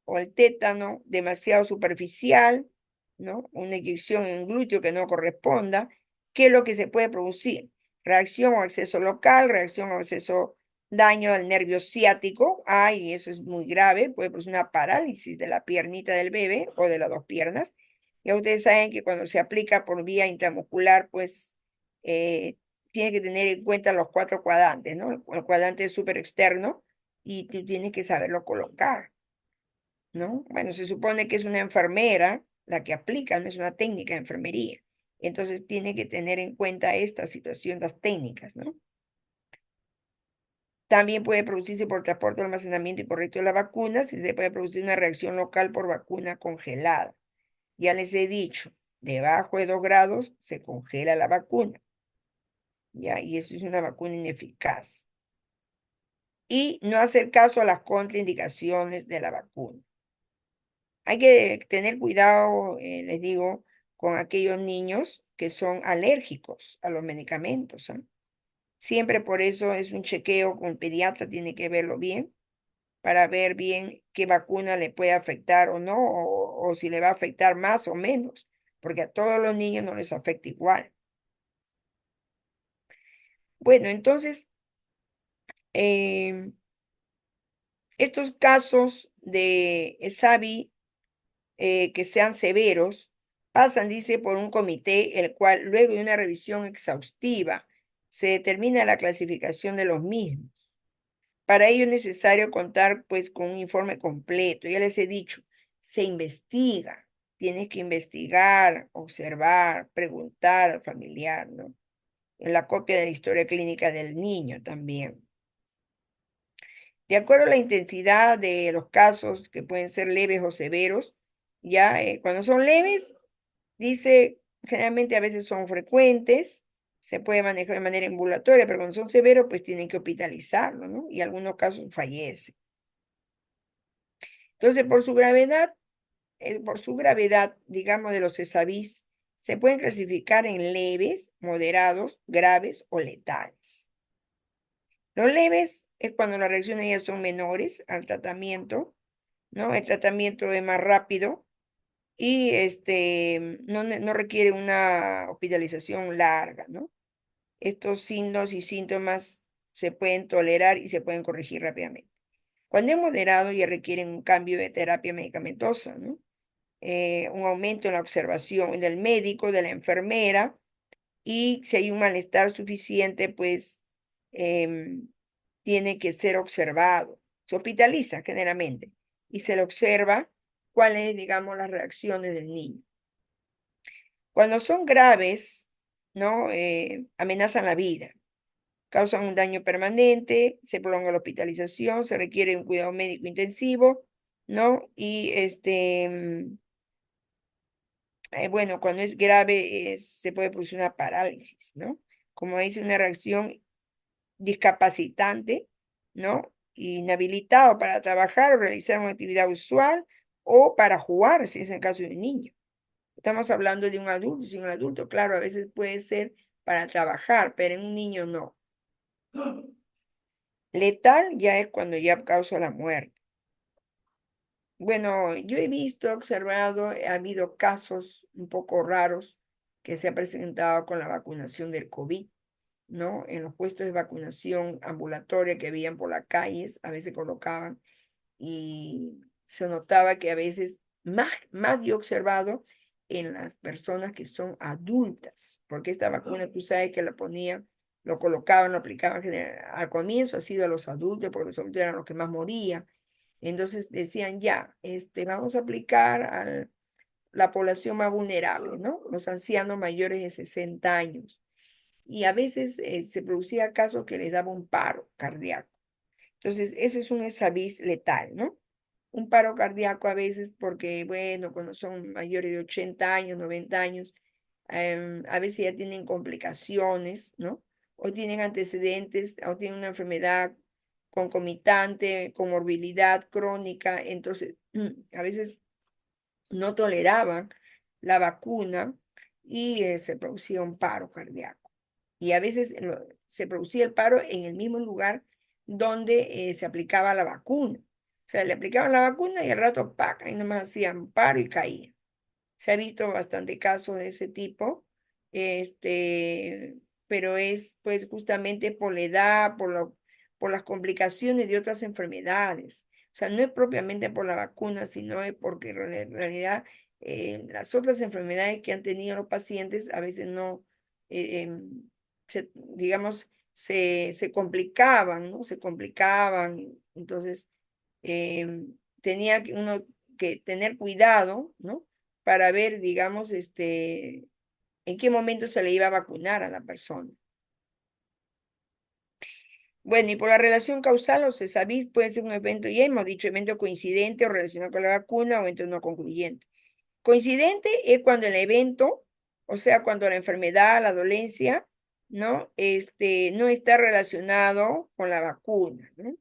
o el tétano demasiado superficial, ¿no? Una inyección en glúteo que no corresponda. ¿Qué es lo que se puede producir? Reacción o acceso local, reacción o acceso daño al nervio ciático. Ay, eso es muy grave, puede producir una parálisis de la piernita del bebé o de las dos piernas. Ya ustedes saben que cuando se aplica por vía intramuscular, pues tiene que tener en cuenta los cuatro cuadrantes, ¿no? El cuadrante súper externo y tú tienes que saberlo colocar, ¿no? Bueno, se supone que es una enfermera la que aplica, no es una técnica de enfermería. Entonces tiene que tener en cuenta esta situación, las técnicas, ¿no? También puede producirse por transporte, almacenamiento incorrecto de la vacuna, si se puede producir una reacción local por vacuna congelada. Ya les he dicho, debajo de 2 grados se congela la vacuna, ¿ya? Y eso es una vacuna ineficaz. Y no hacer caso a las contraindicaciones de la vacuna. Hay que tener cuidado, les digo, con aquellos niños que son alérgicos a los medicamentos, ¿ah? Siempre por eso es un chequeo con el pediatra, tiene que verlo bien, para ver bien qué vacuna le puede afectar o no, o si le va a afectar más o menos, porque a todos los niños no les afecta igual. Bueno, entonces, estos casos de SAVI que sean severos, pasan, dice, por un comité, el cual luego de una revisión exhaustiva se determina la clasificación de los mismos. Para ello es necesario contar pues con un informe completo. Ya les he dicho, se investiga, tienes que investigar, observar, preguntar al familiar, ¿no? En la copia de la historia clínica del niño también. De acuerdo a la intensidad de los casos, que pueden ser leves o severos, ya cuando son leves, dice, generalmente a veces son frecuentes, se puede manejar de manera ambulatoria, pero cuando son severos, pues tienen que hospitalizarlo, ¿no? Y en algunos casos fallece. Entonces, por su gravedad, digamos, de los CESAVIS, se pueden clasificar en leves, moderados, graves o letales. Los leves es cuando las reacciones ya son menores al tratamiento, ¿no? El tratamiento es más rápido y no requiere una hospitalización larga, ¿no? Estos signos y síntomas se pueden tolerar y se pueden corregir rápidamente. Cuando es moderado ya requieren un cambio de terapia medicamentosa, ¿no? Un aumento en la observación del médico, de la enfermera, y si hay un malestar suficiente, pues tiene que ser observado. Se hospitaliza generalmente y se le observa cuáles, digamos, las reacciones del niño. Cuando son graves, ¿no? Amenazan la vida, causan un daño permanente, se prolonga la hospitalización, se requiere un cuidado médico intensivo, ¿no? Y bueno, cuando es grave se puede producir una parálisis, ¿no? Como dice, una reacción discapacitante, ¿no? Inhabilitado para trabajar o realizar una actividad usual o para jugar, si es el caso de un niño. Estamos hablando de un adulto, si un adulto, claro, a veces puede ser para trabajar, pero en un niño no. Letal ya es cuando ya causa la muerte. Bueno, yo he visto, observado, ha habido casos un poco raros que se ha presentado con la vacunación del COVID, ¿no? En los puestos de vacunación ambulatoria que habían por las calles, a veces colocaban y se notaba que a veces, más yo he observado en las personas que son adultas, porque esta vacuna tú sabes que la ponían, lo colocaban, lo aplicaban al comienzo, ha sido a los adultos, porque los adultos eran los que más morían. Entonces decían, ya, vamos a aplicar a la población más vulnerable, ¿no? Los ancianos mayores de 60 años. Y a veces se producía casos que les daba un paro cardíaco. Entonces, eso es un exavis letal, ¿no? Un paro cardíaco a veces porque, bueno, cuando son mayores de 80 años, 90 años, a veces ya tienen complicaciones, ¿no? O tienen antecedentes, o tienen una enfermedad concomitante, comorbilidad crónica, entonces a veces no toleraban la vacuna y se producía un paro cardíaco. Y a veces se producía el paro en el mismo lugar donde se aplicaba la vacuna. O sea, le aplicaban la vacuna y al rato, ¡pac!, ahí nomás hacían paro y caían. Se ha visto bastante casos de ese tipo, este, pero es pues justamente por la edad, por las complicaciones de otras enfermedades. O sea, no es propiamente por la vacuna, sino es porque en realidad las otras enfermedades que han tenido los pacientes a veces no, digamos, se complicaban, ¿no? Se complicaban. Entonces, tenía que uno que tener cuidado, ¿no? Para ver, digamos, en qué momento se le iba a vacunar a la persona. Bueno, y por la relación causal, o CESAVIS puede ser un evento, ya hemos dicho, evento coincidente o relacionado con la vacuna o evento no concluyente. Coincidente es cuando el evento, o sea, cuando la enfermedad, la dolencia, ¿no? No está relacionado con la vacuna, ¿no?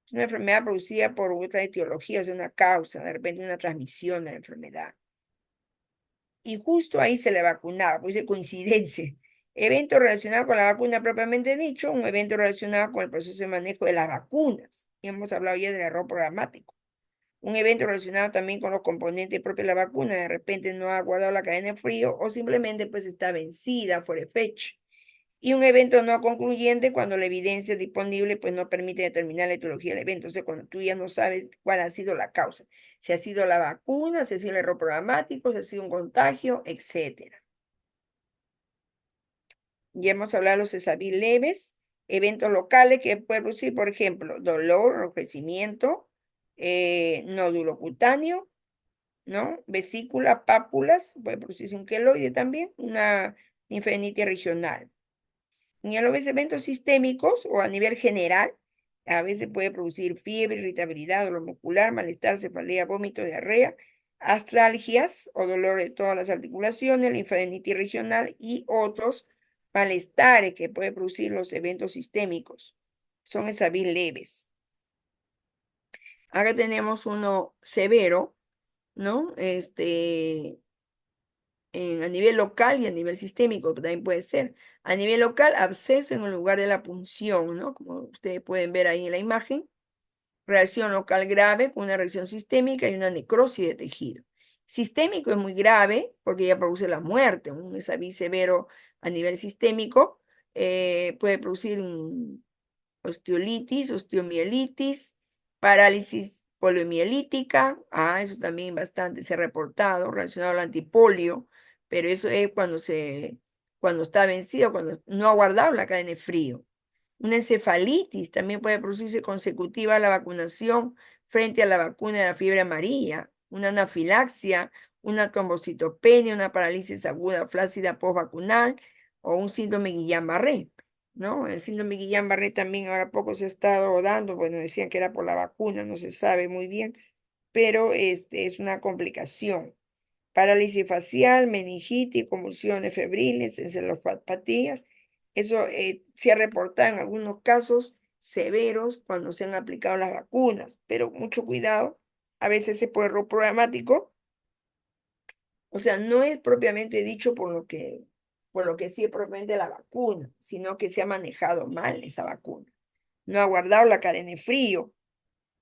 Es una enfermedad producida por otra etiología, o sea, una causa, de repente una transmisión de la enfermedad. Y justo ahí se le vacunaba, pues de coincidencia. Evento relacionado con la vacuna propiamente dicho, un evento relacionado con el proceso de manejo de las vacunas. Y hemos hablado ya del error programático. Un evento relacionado también con los componentes propios de la vacuna, de repente no ha guardado la cadena de frío o simplemente pues está vencida, fuera de fecha. Y un evento no concluyente cuando la evidencia disponible pues no permite determinar la etiología del evento. O sea, cuando tú ya no sabes cuál ha sido la causa. Si ha sido la vacuna, si ha sido el error programático, si ha sido un contagio, etcétera. Ya hemos hablado de los CESAVIS leves, eventos locales que pueden producir, por ejemplo, dolor, enrojecimiento, nódulo cutáneo, ¿no? Vesícula, pápulas, puede producirse un queloide también, una linfadenitis regional. En los eventos sistémicos o a nivel general, a veces puede producir fiebre, irritabilidad, dolor muscular, malestar, cefalea, vómito, diarrea, astralgias o dolor de todas las articulaciones, linfadenitis regional y otros malestares que puede producir los eventos sistémicos. Son esas bien leves. Acá tenemos uno severo, ¿no? A nivel local y a nivel sistémico también puede ser. A nivel local, absceso en el lugar de la punción, ¿no? Como ustedes pueden ver ahí en la imagen. Reacción local grave con una reacción sistémica y una necrosis de tejido. Sistémico es muy grave porque ya produce la muerte. Un SAVI severo a nivel sistémico puede producir osteolitis, osteomielitis, parálisis poliomielítica. Eso también bastante se ha reportado relacionado al antipolio, pero eso es cuando está vencido, cuando no ha guardado la cadena de frío. Una encefalitis también puede producirse consecutiva a la vacunación frente a la vacuna de la fiebre amarilla. Una anafilaxia una trombocitopenia, una parálisis aguda flácida postvacunal o un síndrome Guillain-Barré, ¿no? El síndrome Guillain-Barré también ahora poco se ha estado dando, bueno, decían que era por la vacuna, no se sabe muy bien, pero es una complicación. Parálisis facial, meningitis, convulsiones febriles, encefalopatías. Eso se ha reportado en algunos casos severos cuando se han aplicado las vacunas, pero mucho cuidado, a veces ese error programático, o sea, no es propiamente dicho por lo que sí es propiamente la vacuna, sino que se ha manejado mal esa vacuna. No ha guardado la cadena de frío,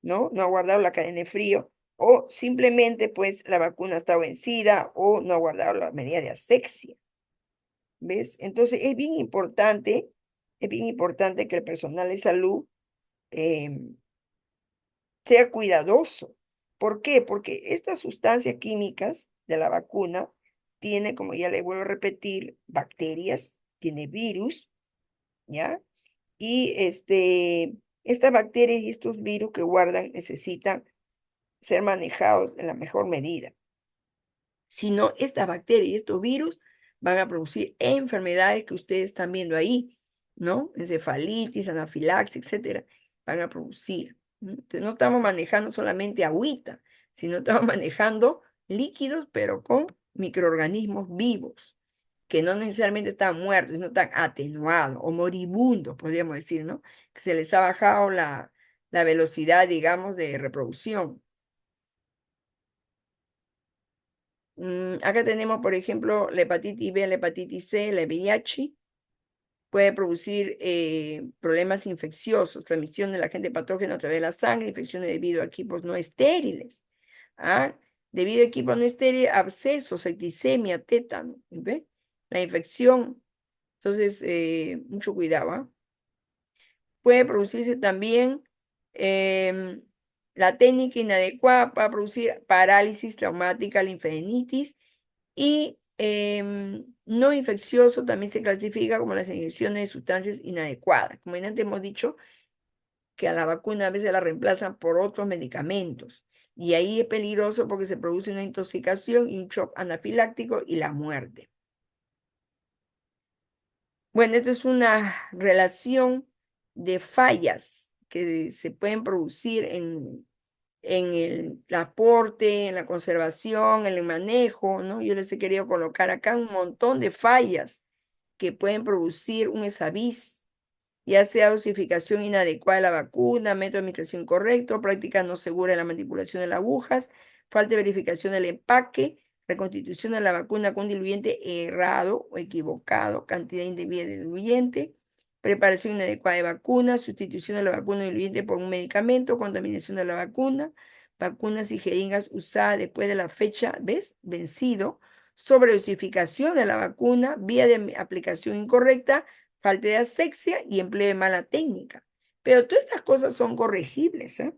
¿no? No ha guardado la cadena de frío, o simplemente pues la vacuna está vencida o no ha guardado la medida de asepsia, ¿ves? Entonces es bien importante que el personal de salud em, sea cuidadoso. ¿Por qué? Porque estas sustancias químicas de la vacuna tiene, como ya le vuelvo a repetir, bacterias, tiene virus, ¿ya? Y estas bacterias y estos virus que guardan necesitan ser manejados en la mejor medida. Si no, estas bacterias y estos virus van a producir enfermedades que ustedes están viendo ahí, ¿no? Encefalitis, anafilaxis, etcétera, van a producir. Entonces, no estamos manejando solamente agüita, sino estamos manejando líquidos, pero con microorganismos vivos, que no necesariamente están muertos, sino están atenuados o moribundos, podríamos decir, ¿no? Que se les ha bajado la velocidad, digamos, de reproducción. Acá tenemos, por ejemplo, la hepatitis B, la hepatitis C, la VIH. Puede producir problemas infecciosos, transmisión del agente patógeno a través de la sangre, infecciones debido a equipos no estériles. ¿Ah? Debido a equipos no estériles, abscesos, septicemia, tétano. ¿Ve? La infección. Entonces, mucho cuidado. ¿Ah? Puede producirse también em, la técnica inadecuada para producir parálisis traumática, linfadenitis y no infeccioso también se clasifica como las inyecciones de sustancias inadecuadas. Como ya antes hemos dicho, que a la vacuna a veces la reemplazan por otros medicamentos. Y ahí es peligroso porque se produce una intoxicación y un shock anafiláctico y la muerte. Bueno, esto es una relación de fallas que se pueden producir en el transporte, en la conservación, en el manejo, ¿no? Yo les he querido colocar acá un montón de fallas que pueden producir un ESAVIS, ya sea dosificación inadecuada de la vacuna, método de administración incorrecto, práctica no segura de la manipulación de las agujas, falta de verificación del empaque, reconstitución de la vacuna con diluyente errado o equivocado, cantidad indebida de diluyente, preparación inadecuada de vacuna, sustitución de la vacuna diluyente por un medicamento, contaminación de la vacuna, vacunas y jeringas usadas después de la fecha, ¿ves? Vencido, sobredosificación de la vacuna, vía de aplicación incorrecta, falta de asepsia y empleo de mala técnica. Pero todas estas cosas son corregibles, ¿eh?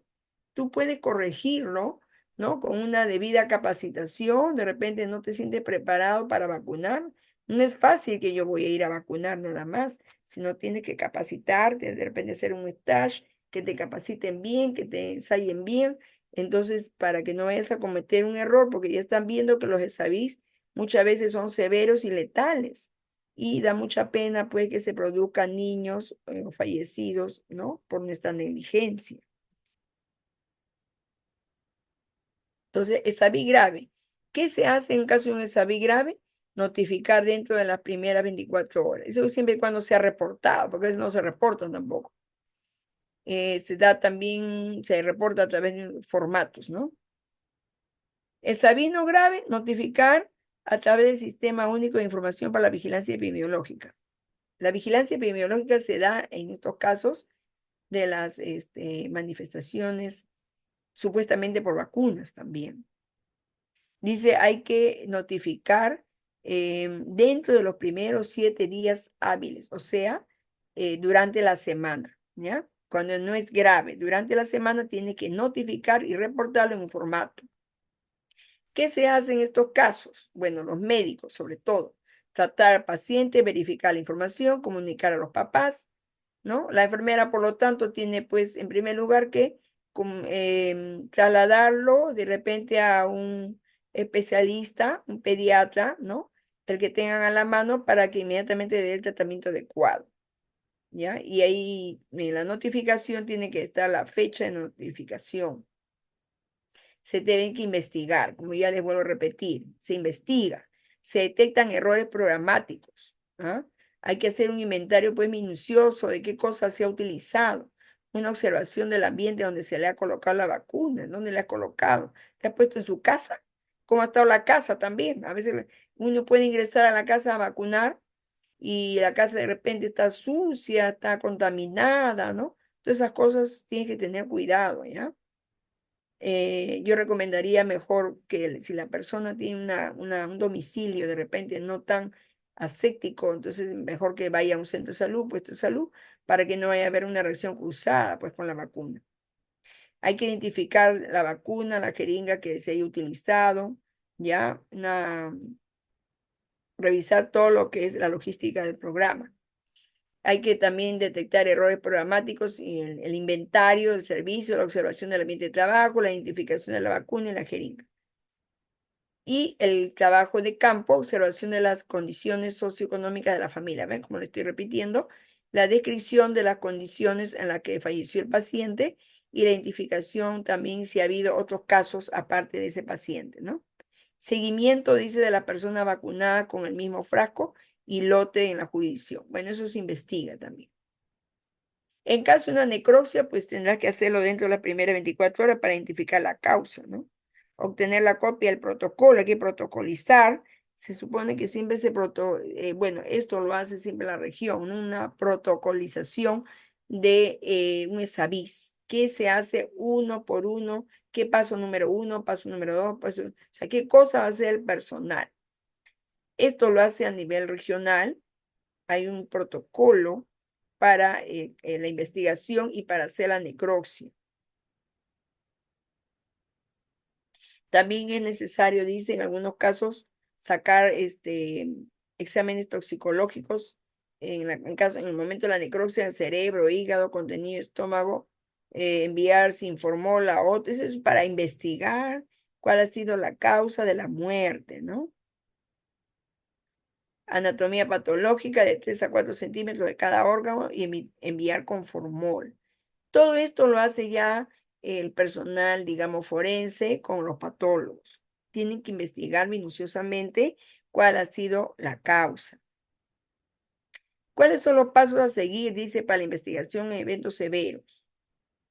Tú puedes corregirlo, ¿no? Con una debida capacitación, de repente no te sientes preparado para vacunar. No es fácil que yo voy a ir a vacunar nada más, sino tienes que capacitarte, de repente hacer un stage, que te capaciten bien, que te ensayen bien, entonces para que no vayas a cometer un error, porque ya están viendo que los ESAVIS muchas veces son severos y letales y da mucha pena pues que se produzcan niños fallecidos, ¿no? Por nuestra negligencia. Entonces, ESAVI grave. ¿Qué se hace en caso de un ESAVI grave? Notificar dentro de las primeras 24 horas. Eso siempre y cuando sea reportado, porque a veces no se reportan tampoco. Se da también, se reporta a través de formatos, ¿no? ESAVI no grave, notificar a través del Sistema Único de Información para la Vigilancia Epidemiológica. La vigilancia epidemiológica se da en estos casos de las manifestaciones supuestamente por vacunas también. Dice, hay que notificar dentro de los primeros 7 días hábiles, o sea, durante la semana, ¿ya? Cuando no es grave, durante la semana tiene que notificar y reportarlo en un formato. ¿Qué se hace en estos casos? Bueno, los médicos, sobre todo, tratar al paciente, verificar la información, comunicar a los papás, ¿no? La enfermera, por lo tanto, tiene, pues, en primer lugar que trasladarlo de repente a un especialista, un pediatra, ¿no? El que tengan a la mano para que inmediatamente dé el tratamiento adecuado, ¿ya? Y ahí en la notificación tiene que estar la fecha de notificación. Se tienen que investigar, como ya les vuelvo a repetir, se investiga, se detectan errores programáticos, ¿ah? Hay que hacer un inventario pues minucioso de qué cosa se ha utilizado, una observación del ambiente donde se le ha colocado la vacuna, dónde le ha colocado, le ha puesto en su casa, cómo ha estado la casa también. A veces uno puede ingresar a la casa a vacunar y la casa de repente está sucia, está contaminada, ¿no? Todas esas cosas tienen que tener cuidado, ¿ya? Yo recomendaría mejor que si la persona tiene un domicilio de repente no tan aséptico, entonces mejor que vaya a un centro de salud, puesto de salud, para que no vaya a haber una reacción cruzada pues con la vacuna. Hay que identificar la vacuna, la jeringa que se haya utilizado, ya, revisar todo lo que es la logística del programa. Hay que también detectar errores programáticos y el inventario del servicio, la observación del ambiente de trabajo, la identificación de la vacuna y la jeringa. Y el trabajo de campo, observación de las condiciones socioeconómicas de la familia. ¿Ven? Como le estoy repitiendo, la descripción de las condiciones en las que falleció el paciente y la identificación también si ha habido otros casos aparte de ese paciente, ¿no? Seguimiento, dice, de la persona vacunada con el mismo frasco y lote en la jurisdicción. Bueno, eso se investiga también. En caso de una necropsia, pues tendrá que hacerlo dentro de las primeras 24 horas para identificar la causa, ¿no? Obtener la copia del protocolo, hay que protocolizar. Se supone que siempre bueno, esto lo hace siempre la región, ¿no? Una protocolización de un ESAVIS. ¿Qué se hace uno por uno? ¿Qué paso número uno, paso número dos? O sea, ¿qué cosa va a hacer el personal? Esto lo hace a nivel regional. Hay un protocolo para la investigación y para hacer la necropsia. También es necesario, dice, en algunos casos, sacar exámenes toxicológicos en el momento de la necropsia del cerebro, hígado, contenido, estómago, enviar sin formol a otros, eso es para investigar cuál ha sido la causa de la muerte, ¿no? Anatomía patológica de 3 a 4 centímetros de cada órgano y enviar con formol. Todo esto lo hace ya el personal, digamos, forense con los patólogos. Tienen que investigar minuciosamente cuál ha sido la causa. ¿Cuáles son los pasos a seguir? Dice, para la investigación en eventos severos.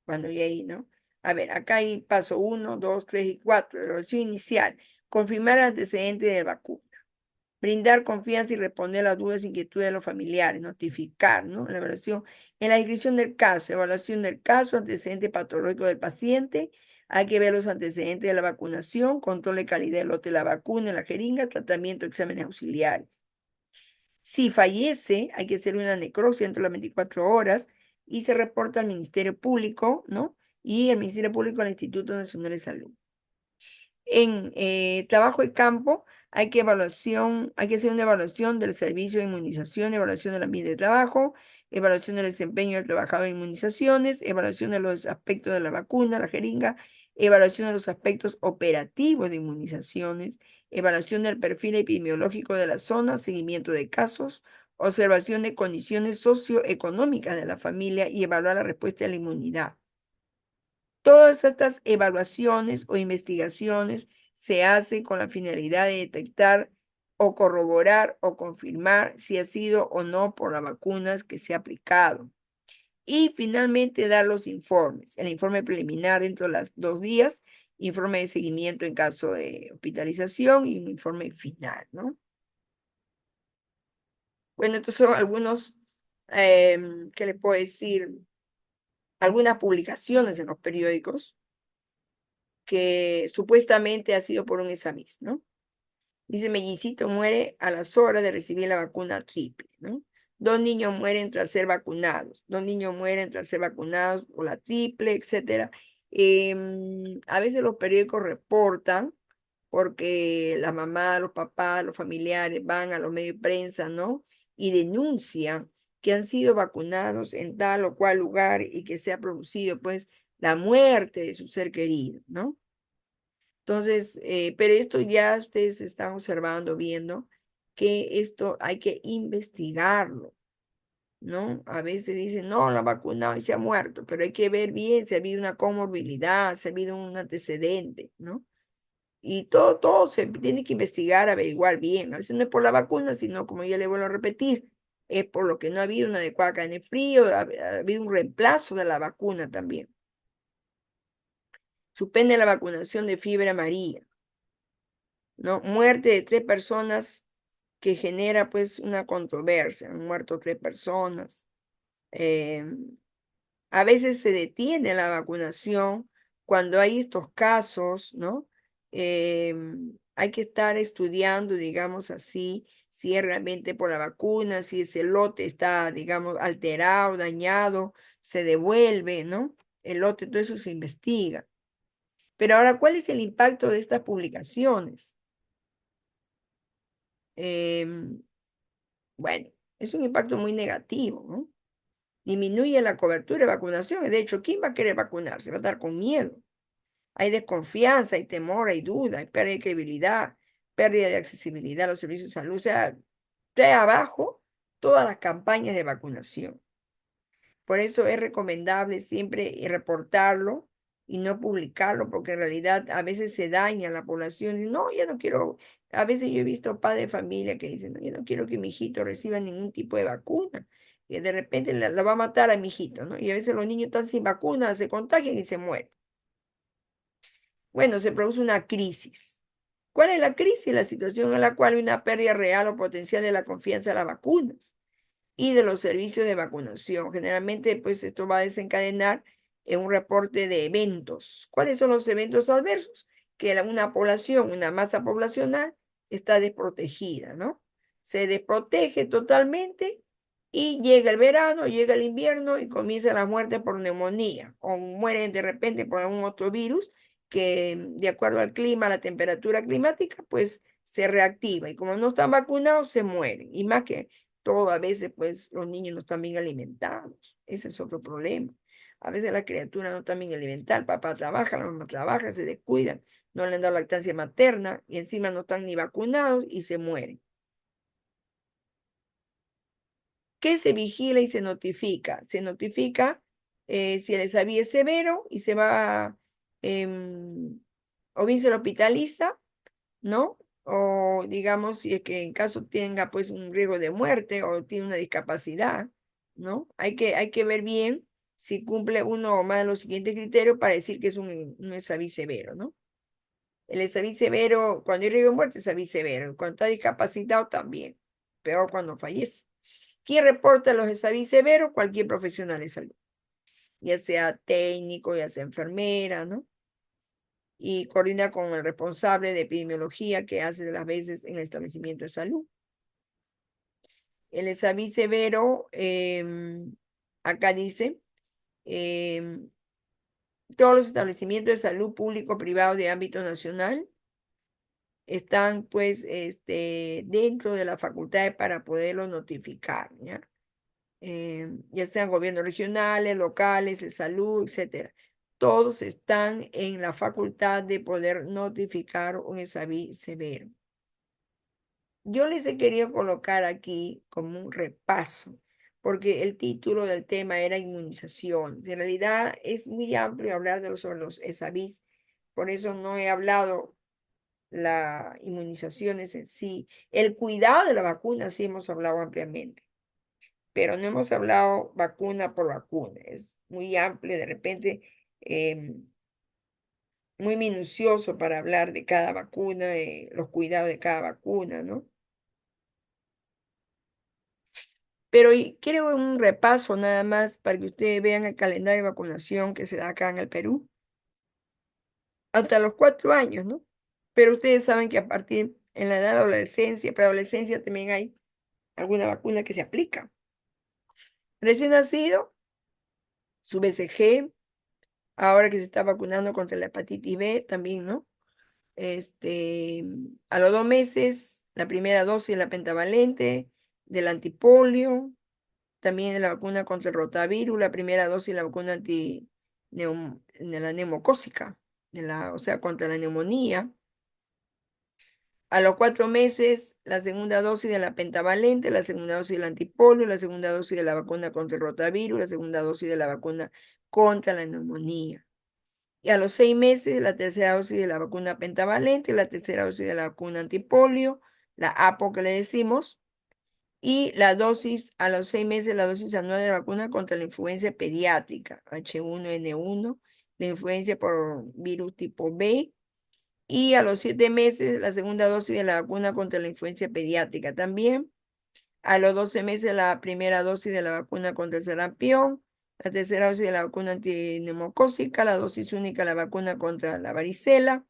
Cuando ya ahí, ¿no? A ver, acá hay paso 1, 2, 3 y 4. Evaluación inicial. Confirmar el antecedente de vacuna. Brindar confianza y responder a las dudas e inquietudes de los familiares, notificar, ¿no? La evaluación, en la descripción del caso, evaluación del caso, antecedente patológico del paciente, hay que ver los antecedentes de la vacunación, control de calidad del lote de la vacuna, la jeringa, tratamiento, exámenes auxiliares. Si fallece, hay que hacer una necropsia dentro de las 24 horas y se reporta al Ministerio Público, ¿no? Y el Ministerio Público al Instituto Nacional de Salud. En trabajo de campo hay que hacer una evaluación del servicio de inmunización, evaluación del ambiente de trabajo, evaluación del desempeño del trabajador en inmunizaciones, evaluación de los aspectos de la vacuna, la jeringa, evaluación de los aspectos operativos de inmunizaciones, evaluación del perfil epidemiológico de la zona, seguimiento de casos, observación de condiciones socioeconómicas de la familia y evaluar la respuesta a la inmunidad. Todas estas evaluaciones o investigaciones se hacen con la finalidad de detectar o corroborar o confirmar si ha sido o no por las vacunas que se ha aplicado. Y finalmente dar los informes. El informe preliminar dentro de los 2 días, informe de seguimiento en caso de hospitalización y un informe final, ¿no? Bueno, estos son algunos, ¿qué le puedo decir? Algunas publicaciones en los periódicos que supuestamente ha sido por un examen, ¿no? Dice, mellicito muere a las horas de recibir la vacuna triple, ¿no? 2 niños mueren tras ser vacunados, 2 niños mueren tras ser vacunados por la triple, etcétera. A veces los periódicos reportan porque la mamá, los papás, los familiares van a los medios de prensa, ¿no? Y denuncian que han sido vacunados en tal o cual lugar y que se ha producido, pues, la muerte de su ser querido, ¿no? Entonces, pero esto ya ustedes están observando, viendo que esto hay que investigarlo, ¿no? A veces dicen, no, la vacuna y se ha muerto, pero hay que ver bien si ha habido una comorbilidad, si ha habido un antecedente, ¿no? Y todo se tiene que investigar, averiguar bien. A veces no es por la vacuna, sino, como ya le vuelvo a repetir, es por lo que no ha habido una adecuada cadena de frío, ha habido un reemplazo de la vacuna también. Suspende la vacunación de fiebre amarilla, ¿no? Muerte de 3 personas que genera pues una controversia. Han muerto 3 personas. Eh, a veces se detiene la vacunación cuando hay estos casos, ¿no? Hay que estar estudiando, digamos así, si es realmente por la vacuna, si ese lote está, digamos, alterado, dañado, se devuelve, ¿no? El lote, todo eso se investiga. Pero ahora, ¿cuál es el impacto de estas publicaciones? Em, bueno, es un impacto muy negativo, ¿no? Disminuye la cobertura de vacunación. De hecho, ¿quién va a querer vacunarse? Va a estar con miedo. Hay desconfianza, hay temor, hay duda, hay pérdida de credibilidad, pérdida de accesibilidad a los servicios de salud. O sea, trae abajo todas las campañas de vacunación. Por eso es recomendable siempre reportarlo y no publicarlo, porque en realidad a veces se daña la población. Y no, yo no quiero. A veces yo he visto padres de familia que dicen, no, yo no quiero que mi hijito reciba ningún tipo de vacuna. Y de repente la va a matar a mi hijito, ¿no? Y a veces los niños están sin vacuna, se contagian y se mueren. Bueno, se produce una crisis. ¿Cuál es la crisis? La situación en la cual hay una pérdida real o potencial de la confianza en las vacunas y de los servicios de vacunación. Generalmente, pues esto va a desencadenar en un reporte de eventos. ¿Cuáles son los eventos adversos? Que una población, una masa poblacional está desprotegida, ¿no? Se desprotege totalmente y llega el verano, llega el invierno y comienza la muerte por neumonía o mueren de repente por algún otro virus que de acuerdo al clima, a la temperatura climática, pues se reactiva y como no están vacunados, se mueren. Y más que todo, a veces pues los niños no están bien alimentados. Ese es otro problema. A veces la criatura no está bien alimentada, el papá trabaja, la mamá trabaja, se descuidan, no le han dado lactancia materna y encima no están ni vacunados y se mueren. ¿Qué se vigila y se notifica? Se notifica si el exaví es severo y se va, o bien se lo hospitaliza, ¿no? O digamos, si es que en caso tenga pues un riesgo de muerte o tiene una discapacidad, ¿no? Hay que ver bien si cumple uno o más de los siguientes criterios para decir que es un exaví severo, ¿no? El exaví severo, cuando hay riesgo de muerte, es exaví severo. Cuando está discapacitado, también. Peor cuando fallece. ¿Quién reporta los exaví severos? Cualquier profesional de salud, ya sea técnico, ya sea enfermera, ¿no? Y coordina con el responsable de epidemiología que hace las veces en el establecimiento de salud. El exaví severo, acá dice, em, todos los establecimientos de salud público privado de ámbito nacional están pues dentro de las facultades para poderlo notificar, ¿ya? Ya sean gobiernos regionales, locales, de salud, etcétera. Todos están en la facultad de poder notificar un exaví severo. Yo les he querido colocar aquí como un repaso, porque el título del tema era inmunización. En realidad es muy amplio hablar sobre los exavís, por eso no he hablado las inmunizaciones en sí. El cuidado de la vacuna sí hemos hablado ampliamente, pero no hemos hablado vacuna por vacuna. Es muy amplio, de repente muy minucioso para hablar de cada vacuna, los cuidados de cada vacuna, ¿no? Pero quiero un repaso nada más para que ustedes vean el calendario de vacunación que se da acá en el Perú, hasta los 4 años, ¿no? Pero ustedes saben que a partir en la edad de adolescencia, preadolescencia también hay alguna vacuna que se aplica. Recién nacido, su BCG, ahora que se está vacunando contra la hepatitis B también, ¿no? A los 2 meses, la primera dosis de la pentavalente, del antipolio, también de la vacuna contra el rotavirus, la primera dosis de la vacuna de la neumocócica, o sea, contra la neumonía. A los 4 meses, la segunda dosis de la pentavalente, la segunda dosis del antipolio, la segunda dosis de la vacuna contra el rotavirus, la segunda dosis de la vacuna contra la neumonía. Y a los 6 meses, la tercera dosis de la vacuna pentavalente, la tercera dosis de la vacuna antipolio, la APO que le decimos, y la dosis, a los 6 meses, la dosis anual de la vacuna contra la influencia pediátrica, H1N1, la influencia por virus tipo B, y a los 7 meses, la segunda dosis de la vacuna contra la influencia pediátrica también. A los 12 meses, la primera dosis de la vacuna contra el sarampión, la tercera dosis de la vacuna antineumocócica, la dosis única de la vacuna contra la varicela.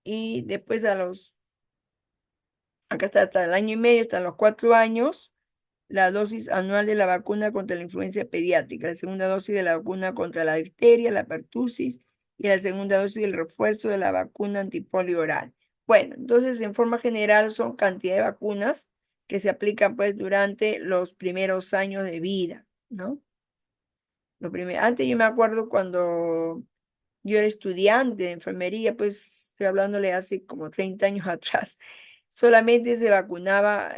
Y después acá está hasta el año y medio, hasta los 4 años, la dosis anual de la vacuna contra la influencia pediátrica, la segunda dosis de la vacuna contra la difteria, la pertusis y la segunda dosis del refuerzo de la vacuna antipolio oral. Bueno, entonces en forma general son cantidad de vacunas que se aplican pues durante los primeros años de vida, ¿no? Antes yo me acuerdo cuando yo era estudiante de enfermería, pues estoy hablándole hace como 30 años atrás. Solamente se vacunaba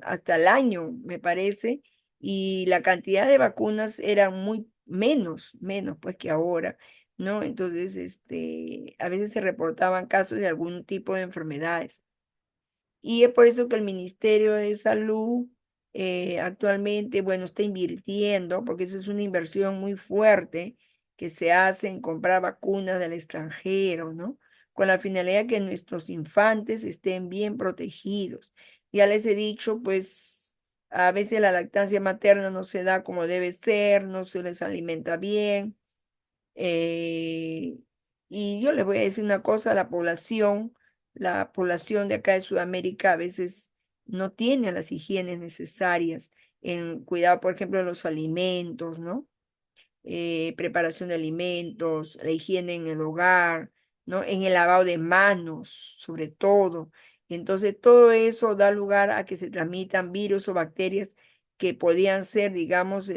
hasta el año, me parece, y la cantidad de vacunas era muy menos pues que ahora, ¿no? Entonces, a veces se reportaban casos de algún tipo de enfermedades. Y es por eso que el Ministerio de Salud actualmente, bueno, está invirtiendo, porque esa es una inversión muy fuerte que se hace en comprar vacunas del extranjero, ¿no? Con la finalidad que nuestros infantes estén bien protegidos. Ya les he dicho, pues, a veces la lactancia materna no se da como debe ser, no se les alimenta bien. Eh, y yo les voy a decir una cosa, la población de acá de Sudamérica a veces no tiene las higienes necesarias en cuidado, por ejemplo, de los alimentos, ¿no? Preparación de alimentos, la higiene en el hogar, ¿no? En el lavado de manos, sobre todo. Entonces, todo eso da lugar a que se transmitan virus o bacterias que podían ser, digamos,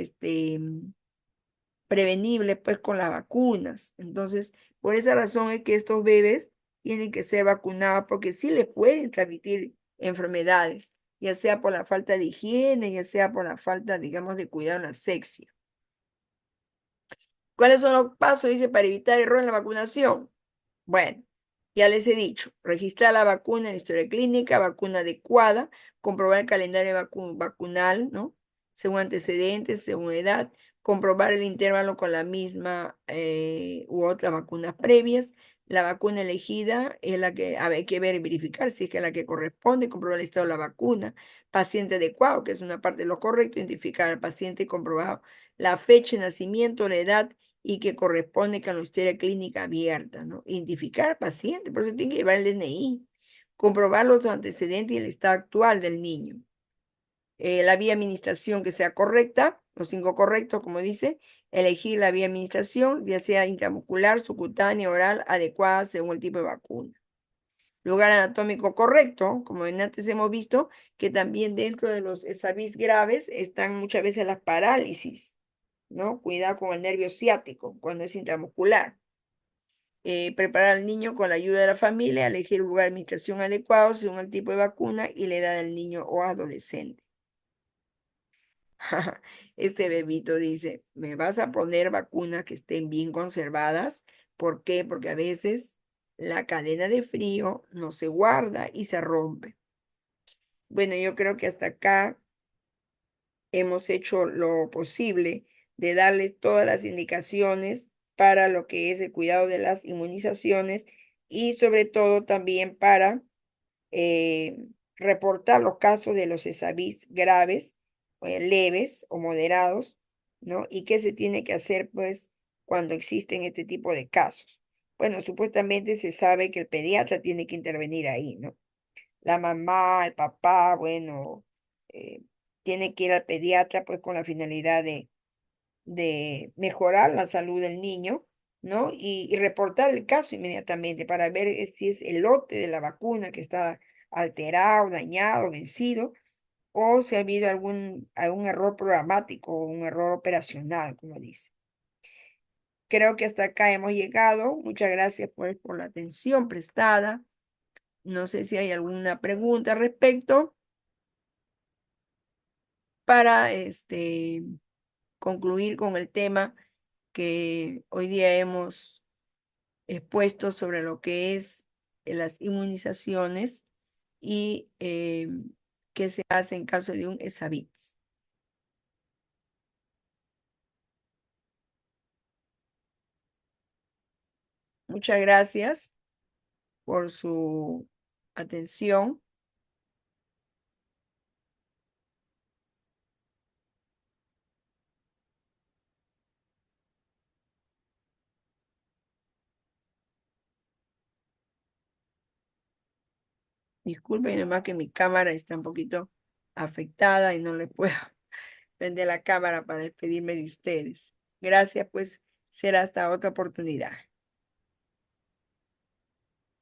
prevenibles pues con las vacunas. Entonces, por esa razón es que estos bebés tienen que ser vacunados porque sí les pueden transmitir enfermedades, ya sea por la falta de higiene, ya sea por la falta, digamos, de cuidado en la sexia. ¿Cuáles son los pasos, dice, para evitar error en la vacunación? Bueno, ya les he dicho, registrar la vacuna en la historia clínica, vacuna adecuada, comprobar el calendario vacunal, ¿no? Según antecedentes, según edad, comprobar el intervalo con la misma u otras vacunas previas. La vacuna elegida es la que hay que ver y verificar si es que es la que corresponde, comprobar el estado de la vacuna, paciente adecuado, que es una parte de lo correcto, identificar al paciente comprobado, la fecha de nacimiento, la edad y que corresponde con la historia clínica abierta, ¿no? Identificar al paciente, por eso tiene que llevar el DNI, comprobar los antecedentes y el estado actual del niño. La vía de administración que sea correcta, los 5 correctos, como dice, elegir la vía de administración, ya sea intramuscular, subcutánea, oral, adecuada según el tipo de vacuna. Lugar anatómico correcto, como antes hemos visto, que también dentro de los SAVIs graves están muchas veces las parálisis, ¿no? Cuidado con el nervio ciático cuando es intramuscular. Preparar al niño con la ayuda de la familia, elegir el lugar de administración adecuado según el tipo de vacuna y la edad del niño o adolescente. Este bebito dice, ¿me vas a poner vacunas que estén bien conservadas? ¿Por qué? Porque a veces la cadena de frío no se guarda y se rompe. Bueno, yo creo que hasta acá hemos hecho lo posible de darles todas las indicaciones para lo que es el cuidado de las inmunizaciones y sobre todo también para reportar los casos de los SAVIs graves, leves o moderados, ¿no? Y qué se tiene que hacer, pues, cuando existen este tipo de casos. Bueno, supuestamente se sabe que el pediatra tiene que intervenir ahí, ¿no? La mamá, el papá, bueno, eh, tiene que ir al pediatra, pues, con la finalidad de mejorar la salud del niño, ¿no? Y reportar el caso inmediatamente para ver si es el lote de la vacuna que está alterado, dañado, vencido, o si ha habido algún error programático o un error operacional, como dice. creo que hasta acá hemos llegado. Muchas gracias pues por la atención prestada. No sé si hay alguna pregunta al respecto para concluir con el tema que hoy día hemos expuesto sobre lo que es las inmunizaciones y qué se hace en caso de un ESAVITS. Muchas gracias por su atención. Disculpen, nomás que mi cámara está un poquito afectada y no le puedo prender la cámara para despedirme de ustedes. Gracias, pues será hasta otra oportunidad.